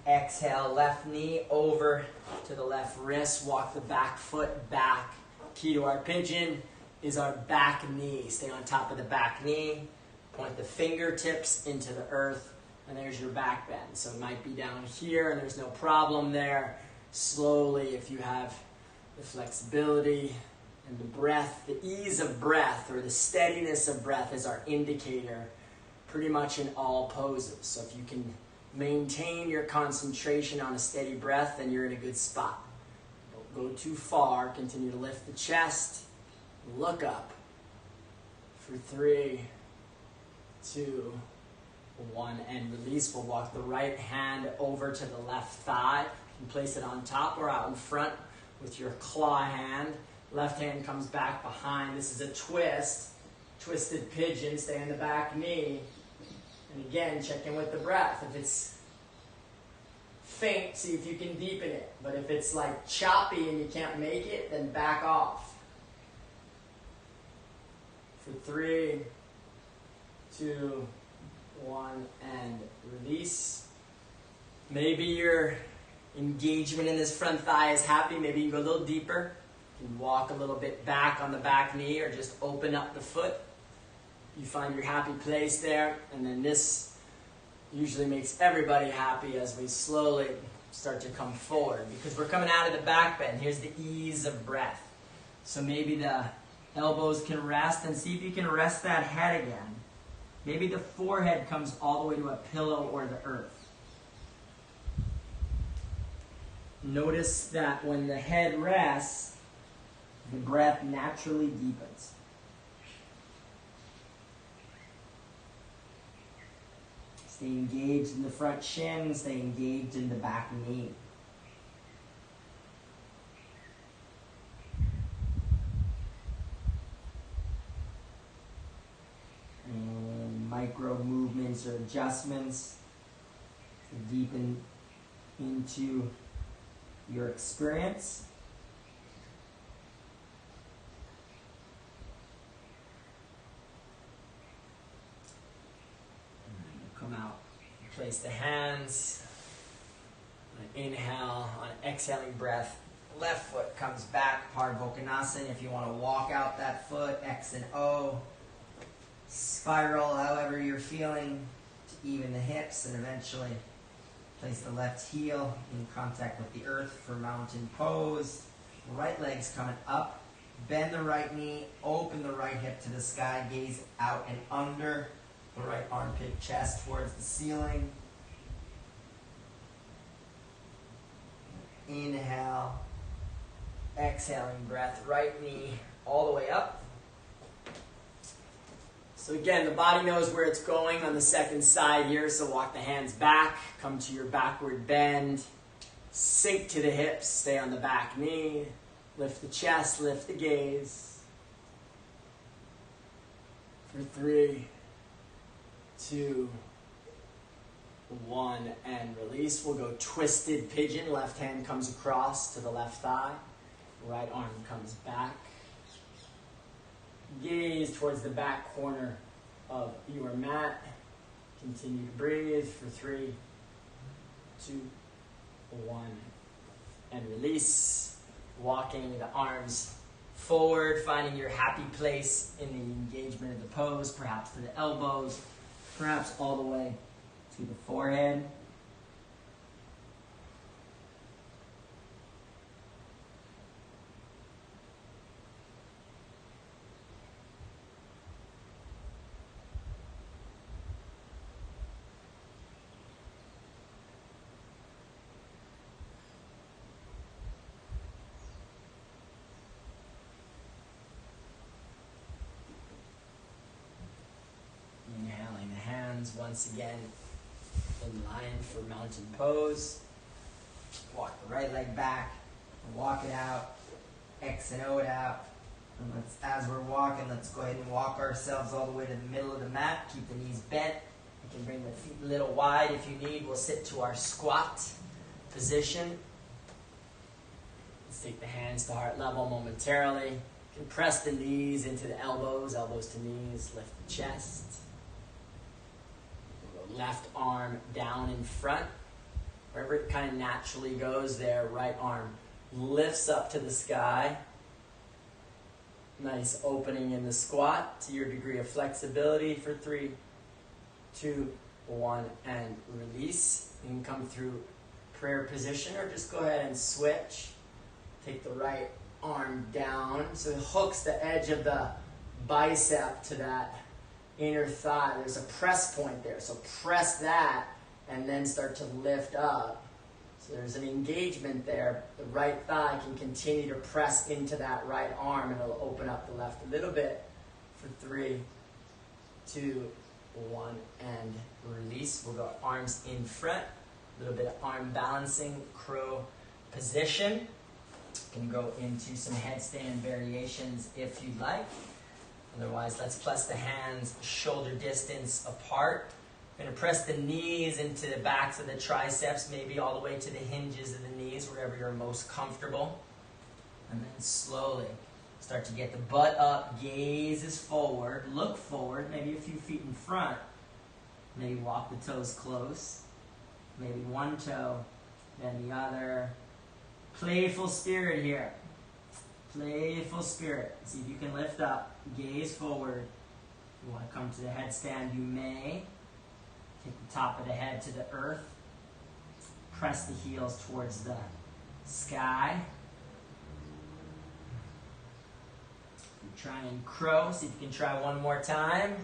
exhale, left knee over to the left wrist. Walk the back foot back. Key to our pigeon is our back knee. Stay on top of the back knee. Point the fingertips into the earth. And there's your back bend. So it might be down here and there's no problem there. Slowly, if you have the flexibility and the breath, the ease of breath or the steadiness of breath is our indicator pretty much in all poses. So if you can maintain your concentration on a steady breath, then you're in a good spot. Don't go too far. Continue to lift the chest. Look up for 3, 2, 1, and release. We'll walk the right hand over to the left thigh. You can place it on top or out in front with your claw hand. Left hand comes back behind. This is a twist. Twisted pigeon. Stay on the back knee. And again, check in with the breath. If it's faint, see if you can deepen it. But if it's like choppy and you can't make it, then back off. For 3, 2, 1, and release. Maybe your engagement in this front thigh is happy. Maybe you can go a little deeper. You can walk a little bit back on the back knee or just open up the foot. You find your happy place there. And then this usually makes everybody happy as we slowly start to come forward. Because we're coming out of the back bend. Here's the ease of breath. So maybe the elbows can rest, and see if you can rest that head again. Maybe the forehead comes all the way to a pillow or the earth. Notice that when the head rests, the breath naturally deepens. Stay engaged in the front shin, stay engaged in the back knee. Micro movements or adjustments to deepen into your experience. Come out, place the hands. Inhale, on exhaling breath, left foot comes back, Pardvokonasana. If you want to walk out that foot, X and O. Spiral however you're feeling to even the hips, and eventually place the left heel in contact with the earth for mountain pose. Right leg's coming up. Bend the right knee, open the right hip to the sky, gaze out and under the right armpit, chest towards the ceiling. Inhale, exhaling breath, right knee all the way up. So again, the body knows where it's going on the second side here, so walk the hands back, come to your backward bend, sink to the hips, stay on the back knee, lift the chest, lift the gaze. For 3, 2, one, and release. We'll go twisted pigeon. Left hand comes across to the left thigh. Right arm comes back. Gaze towards the back corner of your mat. Continue to breathe for 3, 2, 1, and release. Walking the arms forward, finding your happy place in the engagement of the pose, perhaps to the elbows, perhaps all the way to the forehead. Inhaling the hands once again in line for mountain pose. Walk the right leg back and walk it out. X and O it out. And as we're walking, let's go ahead and walk ourselves all the way to the middle of the mat. Keep the knees bent. You can bring the feet a little wide if you need. We'll sit to our squat position. Let's take the hands to heart level momentarily. You can press the knees into the elbows, elbows to knees, lift the chest. Left arm down in front. Wherever it kind of naturally goes there, right arm lifts up to the sky. Nice opening in the squat to your degree of flexibility for 3, 2, 1, and release. You can come through prayer position or just go ahead and switch. Take the right arm down so it hooks the edge of the bicep to that inner thigh. There's a press point there, so press that and then start to lift up. So there's an engagement there. The right thigh can continue to press into that right arm and it'll open up the left a little bit for 3, 2, 1, and release. We'll go arms in front, a little bit of arm balancing, crow position. You can go into some headstand variations if you'd like. Otherwise, let's press the hands shoulder distance apart. We're going to press the knees into the backs of the triceps, maybe all the way to the hinges of the knees, wherever you're most comfortable. And then slowly start to get the butt up, gaze is forward, look forward, maybe a few feet in front. Maybe walk the toes close. Maybe one toe, then the other. Playful spirit here. Playful spirit. See if you can lift up, gaze forward. If you want to come to the headstand, you may. Take the top of the head to the earth. Press the heels towards the sky. You try and crow. See if you can try one more time.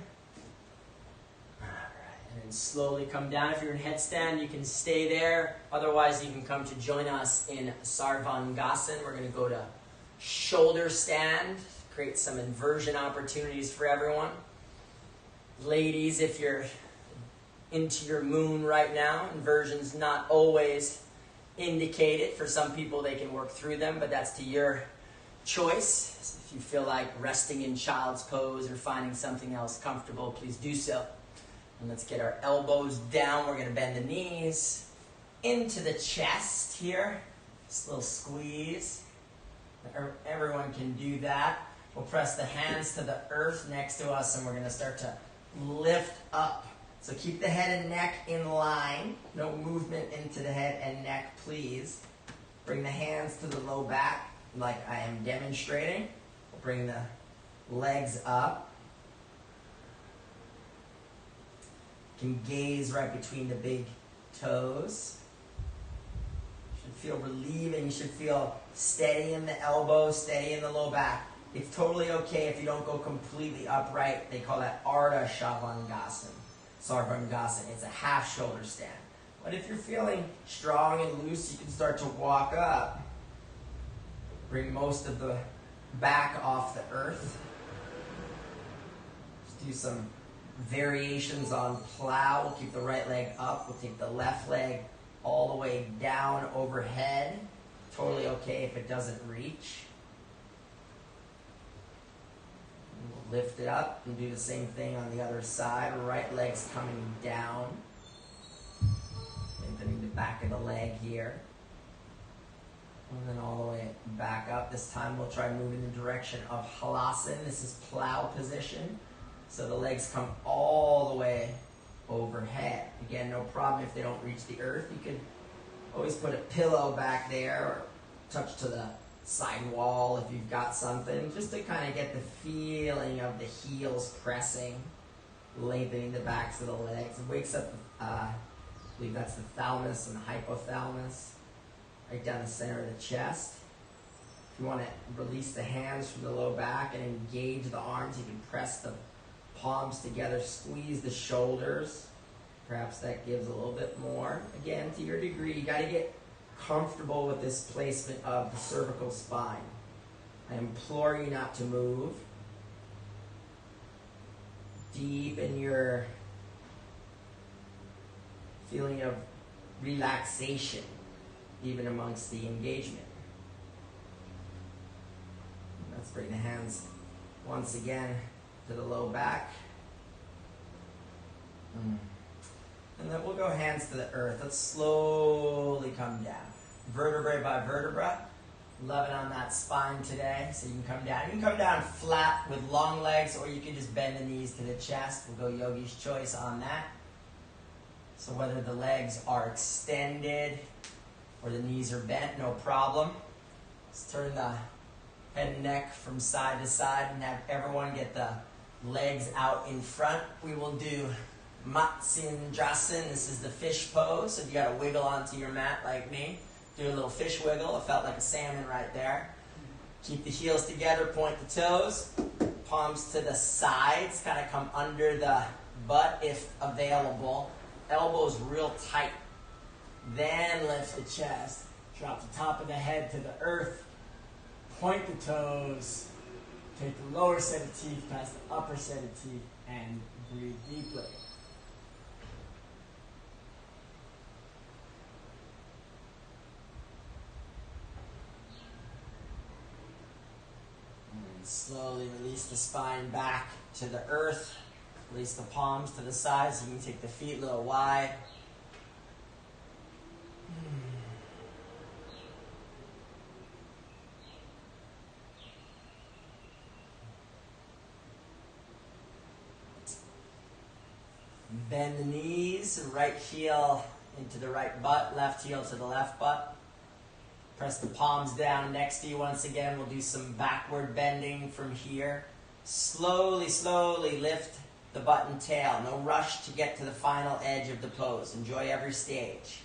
And then slowly come down. If you're in headstand, you can stay there. Otherwise, you can come to join us in Sarvangasana. We're going to go to shoulder stand. Create some inversion opportunities for everyone. Ladies, if you're into your moon right now, inversion's not always indicated. For some people, they can work through them, but that's to your choice. If you feel like resting in child's pose or finding something else comfortable, please do so. And let's get our elbows down. We're going to bend the knees into the chest here. Just a little squeeze. Everyone can do that. We'll press the hands to the earth next to us, and we're going to start to lift up. So keep the head and neck in line. No movement into the head and neck, please. Bring the hands to the low back like I am demonstrating. We'll bring the legs up. You can gaze right between the big toes. You should feel relieving. You should feel steady in the elbows, steady in the low back. It's totally okay if you don't go completely upright. They call that Ardha Shavangasana. Sarvangasana. It's a half shoulder stand. But if you're feeling strong and loose, you can start to walk up. Bring most of the back off the earth. Just do some variations on plow. We'll keep the right leg up. We'll take the left leg all the way down overhead. Totally okay if it doesn't reach. We'll lift it up and do the same thing on the other side. Right leg's coming down. back of the leg here. And then all the way back up. This time we'll try moving in the direction of halasana. This is plow position. So the legs come all the way overhead. Again, no problem if they don't reach the earth. You could always put a pillow back there or touch to the side wall if you've got something, just to kind of get the feeling of the heels pressing, lengthening the backs of the legs. It wakes up, I believe that's the thalamus and the hypothalamus, right down the center of the chest. If you want to release the hands from the low back and engage the arms, you can press the palms together, squeeze the shoulders. Perhaps that gives a little bit more. Again, to your degree, you got to get comfortable with this placement of the cervical spine. I implore you not to move. Deepen your feeling of relaxation, even amongst the engagement. Let's bring the hands once again to the low back. And then we'll go hands to the earth. Let's slowly come down. Vertebrae by vertebra. Loving on that spine today. So you can come down. You can come down flat with long legs, or you can just bend the knees to the chest. We'll go yogi's choice on that. So whether the legs are extended or the knees are bent, no problem. Let's turn the head and neck from side to side and have everyone get the legs out in front. We will do Matsyendrasana. This is the fish pose. So if you got to wiggle onto your mat like me, do a little fish wiggle. It felt like a salmon right there. Keep the heels together, point the toes, palms to the sides, kind of come under the butt if available. Elbows real tight. Then lift the chest. Drop the top of the head to the earth. Point the toes. Take the lower set of teeth past the upper set of teeth and breathe deeply. And slowly release the spine back to the earth. Release the palms to the sides. You can take the feet a little wide. Bend the knees, right heel into the right butt, left heel to the left butt. Press the palms down next to you once again. We'll do some backward bending from here. Slowly, slowly lift the butt and tail. No rush to get to the final edge of the pose. Enjoy every stage.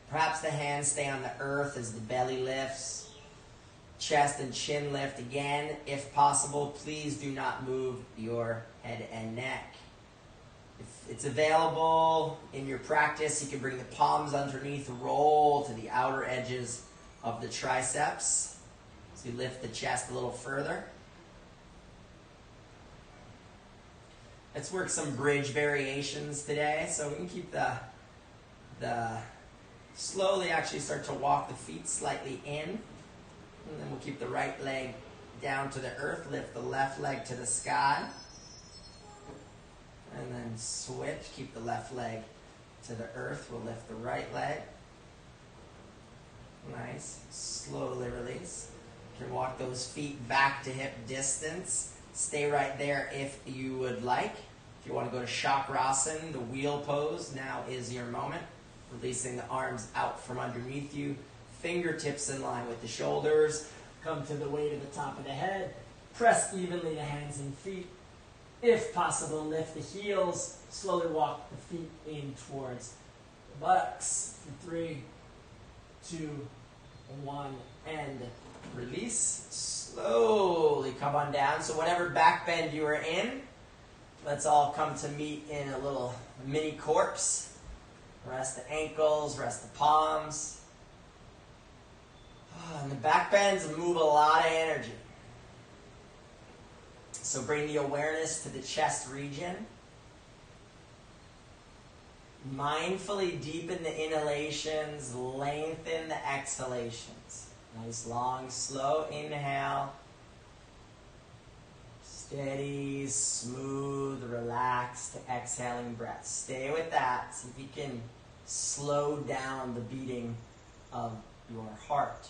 Perhaps the hands stay on the earth as the belly lifts. Chest and chin lift again. If possible, please do not move your head and neck. If it's available in your practice, you can bring the palms underneath, roll to the outer edges of the triceps. So you lift the chest a little further. Let's work some bridge variations today. So we can keep the slowly actually start to walk the feet slightly in. And then we'll keep the right leg down to the earth, lift the left leg to the sky. And then switch, keep the left leg to the earth. We'll lift the right leg. Nice. Slowly release. You can walk those feet back to hip distance. Stay right there if you would like. If you want to go to Chakrasana, the wheel pose, now is your moment. Releasing the arms out from underneath you. Fingertips in line with the shoulders. Come to the weight of the top of the head. Press evenly the hands and feet. If possible, lift the heels. Slowly walk the feet in towards the buttocks. 3, 2, 1, and release. Slowly come on down. So whatever back bend you are in, let's all come to meet in a little mini corpse. Rest the ankles, rest the palms. And the back bends move a lot of energy. So bring the awareness to the chest region. Mindfully deepen the inhalations, lengthen the exhalations. Nice, long, slow inhale. Steady, smooth, relaxed, exhaling breath. Stay with that. See if you can slow down the beating of your heart.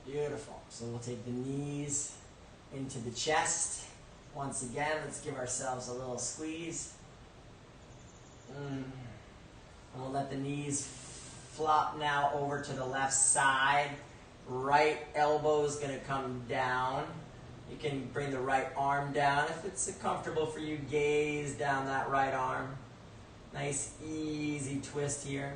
Beautiful. So we'll take the knees into the chest. Once again, let's give ourselves a little squeeze. And we'll let the knees flop now over to the left side. Right elbow is going to come down. You can bring the right arm down. If it's comfortable for you, gaze down that right arm. Nice, easy twist here.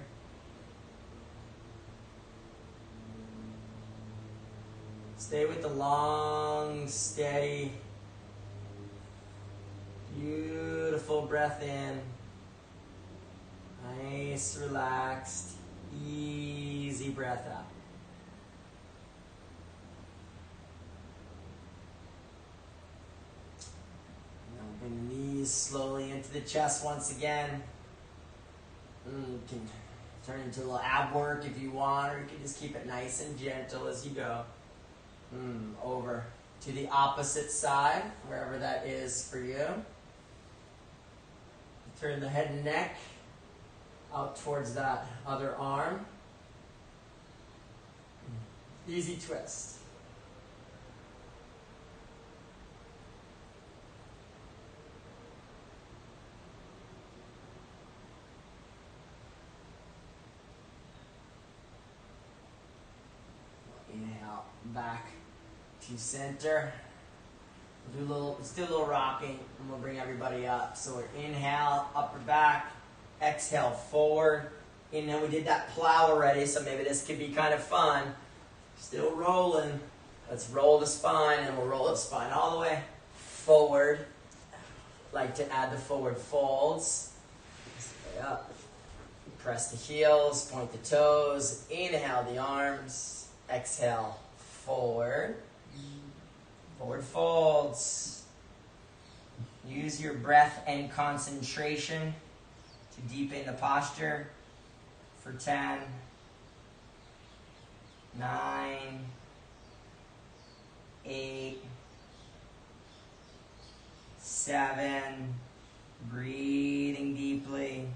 Stay with the long, steady, beautiful breath in. Nice, relaxed, easy breath out. Now bring the knees slowly into the chest once again. You can turn into a little ab work if you want, or you can just keep it nice and gentle as you go. Over to the opposite side, wherever that is for you. Turn the head and neck out towards that other arm. Easy twist. Inhale back to center. Let's do a little rocking, and we'll bring everybody up. So we're inhale, upper back, exhale, forward. Inhale, we did that plow already, so maybe this could be kind of fun. Still rolling. Let's roll the spine, and we'll roll the spine all the way forward. Like to add the forward folds. Stay up. Press the heels, point the toes. Inhale the arms. Exhale, forward. Forward folds. Use your breath and concentration to deepen the posture for 10, 9, 8, 7, breathing deeply,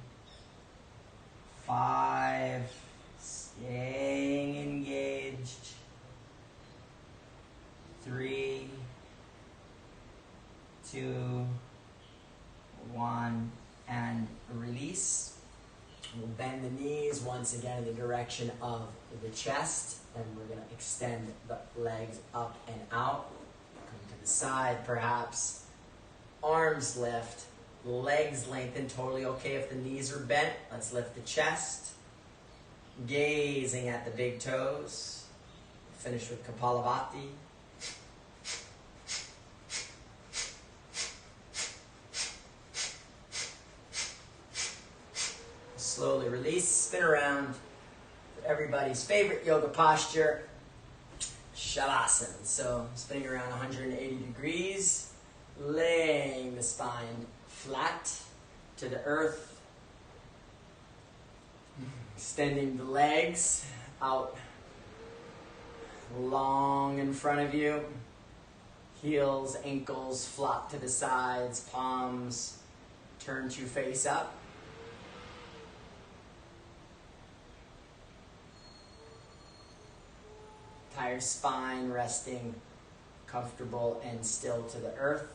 5, staying engaged, 3, 2, 1, and release. We'll bend the knees once again in the direction of the chest, and we're going to extend the legs up and out. Come to the side perhaps. Arms lift, legs lengthen, totally okay if the knees are bent. Let's lift the chest. Gazing at the big toes. Finish with Kapalabhati. Slowly release, spin around. Everybody's favorite yoga posture, Shavasana. So spinning around 180 degrees, laying the spine flat to the earth, extending the legs out long in front of you, heels, ankles flop to the sides, palms turn to face up. Entire spine resting comfortable and still to the earth.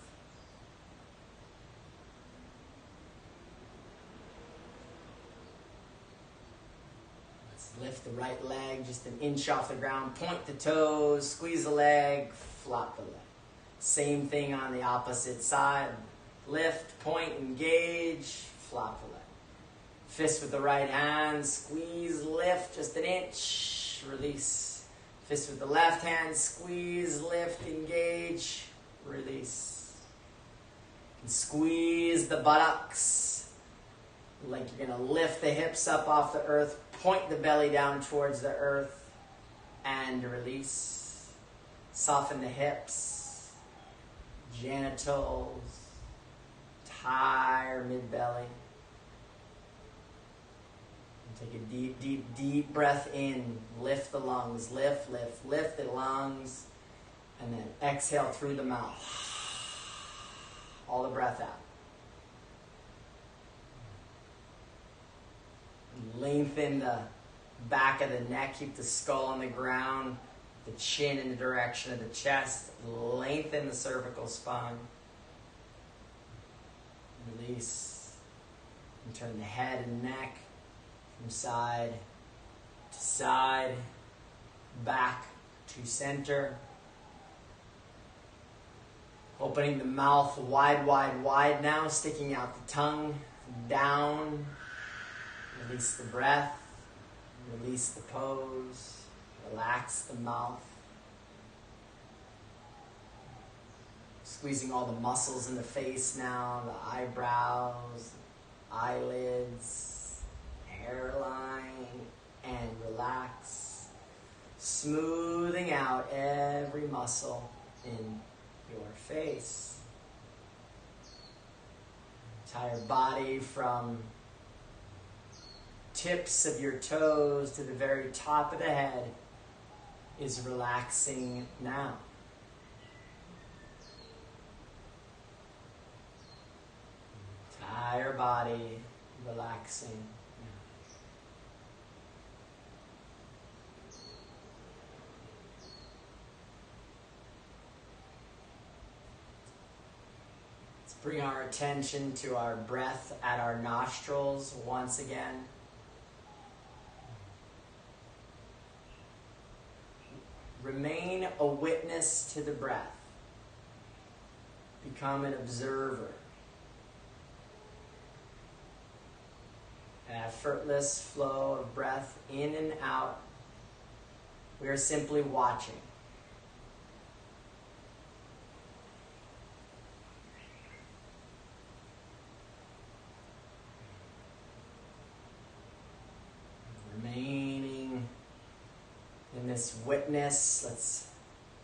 Let's lift the right leg just an inch off the ground. Point the toes, squeeze the leg, flop the leg. Same thing on the opposite side. Lift, point, engage, flop the leg. Fist with the right hand, squeeze, lift just an inch, release. Fist with the left hand, squeeze, lift, engage, release. And squeeze the buttocks like you're going to lift the hips up off the earth, point the belly down towards the earth, and release. Soften the hips, genitals, entire mid-belly. Take a deep, deep, deep breath in. Lift the lungs. Lift, lift, lift the lungs. And then exhale through the mouth. All the breath out. Lengthen the back of the neck. Keep the skull on the ground. The chin in the direction of the chest. Lengthen the cervical spine. Release. And turn the head and neck from side to side. Back to center. Opening the mouth wide, wide, wide now. Sticking out the tongue. Down. Release the breath. Release the pose. Relax the mouth. Squeezing all the muscles in the face now. The eyebrows, eyelids, hairline. And relax. Smoothing out every muscle in your face. Entire body from tips of your toes to the very top of the head is relaxing now. Entire body relaxing now. Let's bring our attention to our breath at our nostrils once again. Remain a witness to the breath. Become an observer. An effortless flow of breath in and out. We are simply watching. Remaining in this witness, let's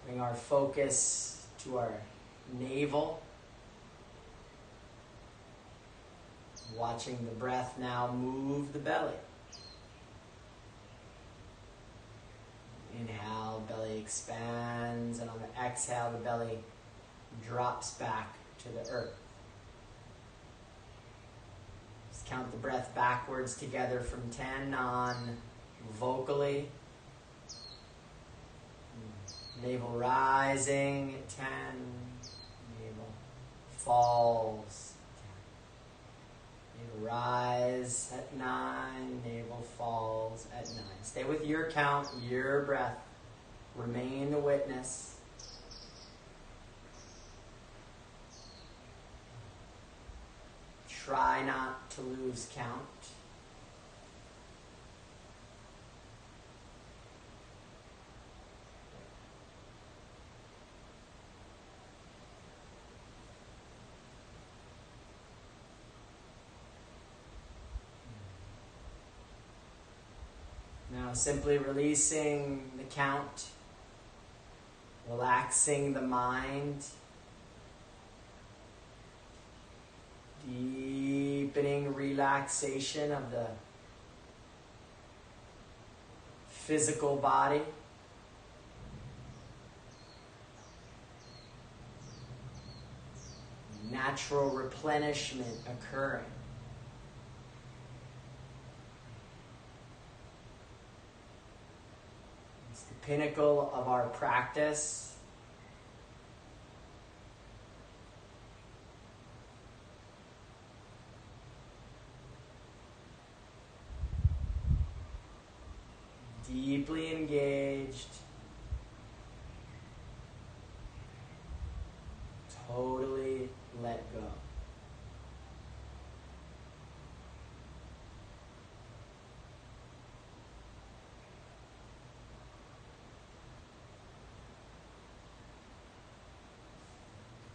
bring our focus to our navel. Watching the breath now move the belly. Inhale, belly expands, and on the exhale, the belly drops back to the earth. Just count the breath backwards together from 10 on vocally. Navel rising at 10. Navel falls. Navel rise at 9. Navel falls at 9. Stay with your count, your breath. Remain the witness. Try not to lose count. Now simply releasing the count, relaxing the mind, deepening relaxation of the physical body. Natural replenishment occurring. Pinnacle of our practice. Deeply engaged. Totally let go.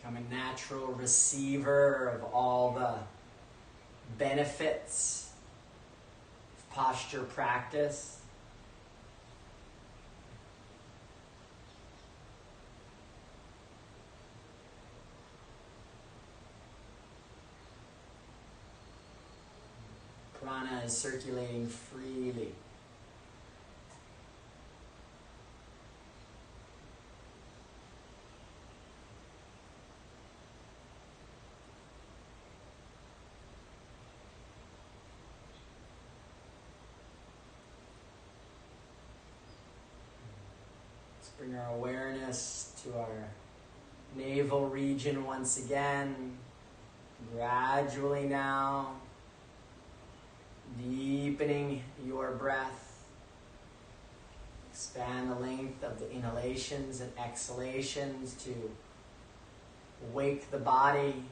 Become a natural receiver of all the benefits of posture practice. Prana is circulating freely. Let's bring our awareness to our navel region once again. Gradually now, deepening your breath. Expand the length of the inhalations and exhalations to wake the body.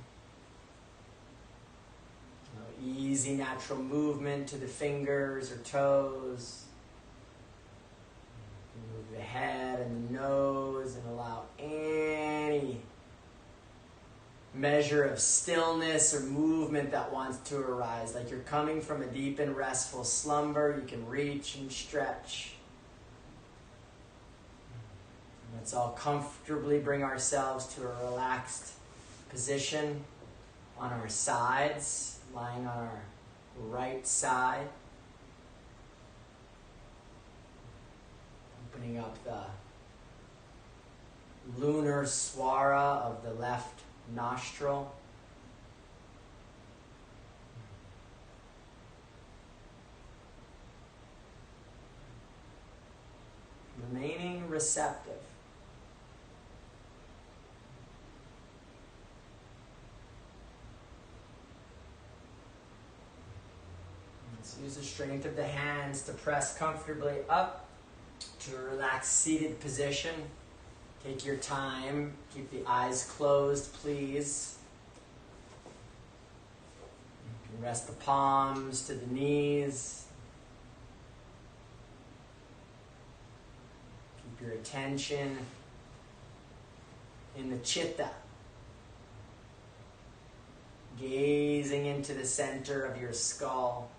Easy natural movement to the fingers or toes. Move the head and the nose and allow any measure of stillness or movement that wants to arise. Like you're coming from a deep and restful slumber, you can reach and stretch. Let's all comfortably bring ourselves to a relaxed position on our sides, lying on our right side. Opening up the lunar swara of the left nostril. Remaining receptive. Let's use the strength of the hands to press comfortably up to a relaxed seated position. Take your time. Keep the eyes closed, please. You can rest the palms to the knees. Keep your attention in the chitta. Gazing into the center of your skull.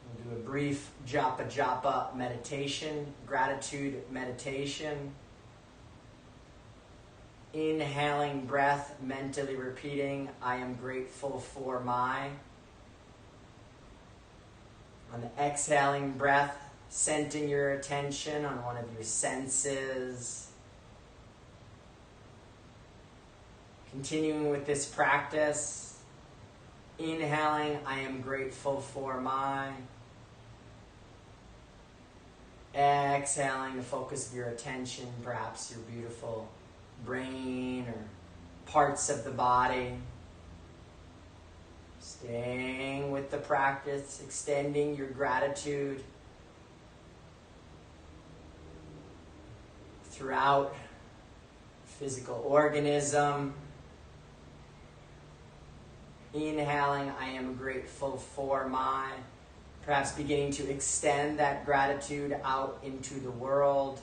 We'll do a brief japa japa meditation, gratitude meditation. Inhaling breath, mentally repeating, I am grateful for my. On the exhaling breath, centering your attention on one of your senses. Continuing with this practice, inhaling, I am grateful for my. Exhaling, the focus of your attention, perhaps your beautiful brain or parts of the body. Staying with the practice, extending your gratitude throughout physical organism. Inhaling, I am grateful for my. Perhaps beginning to extend that gratitude out into the world.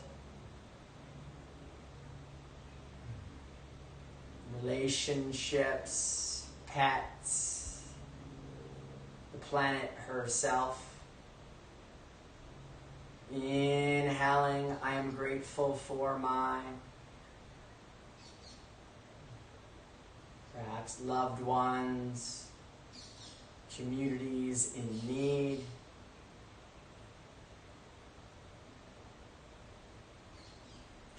Relationships, pets, the planet herself. Inhaling, I am grateful for my. Perhaps loved ones, communities in need.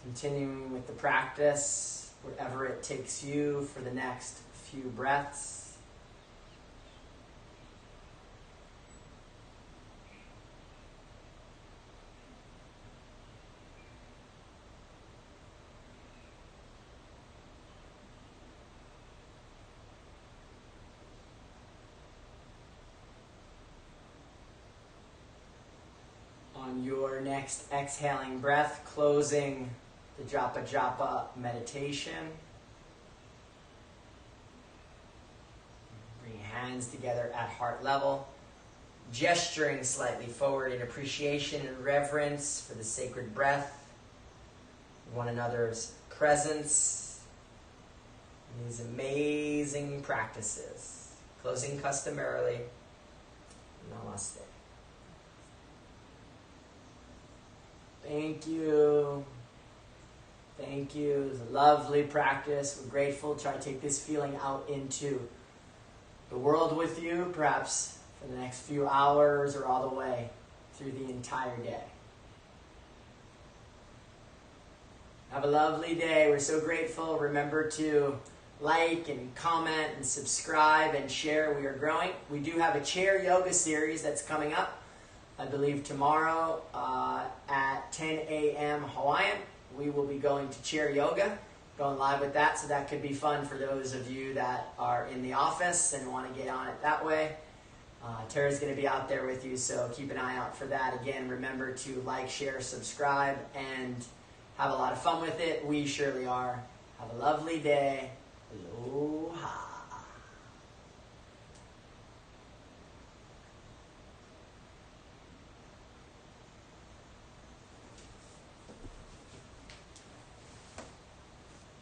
Continuing with the practice, wherever it takes you for the next few breaths. On your next exhaling breath, closing the japa japa meditation. Bring hands together at heart level, gesturing slightly forward in appreciation and reverence for the sacred breath, one another's presence, and these amazing practices. Closing customarily, namaste. Thank you. Thank you. It was a lovely practice. We're grateful. Try to take this feeling out into the world with you. Perhaps for the next few hours or all the way through the entire day. Have a lovely day. We're so grateful. Remember to like and comment and subscribe and share. We are growing. We do have a chair yoga series that's coming up, I believe tomorrow at 10 a.m. Hawaiian. We will be going to chair yoga, going live with that, so that could be fun for those of you that are in the office and want to get on it that way. Tara's going to be out there with you, so keep an eye out for that. Again, remember to like, share, subscribe, and have a lot of fun with it. We surely are. Have a lovely day. Aloha.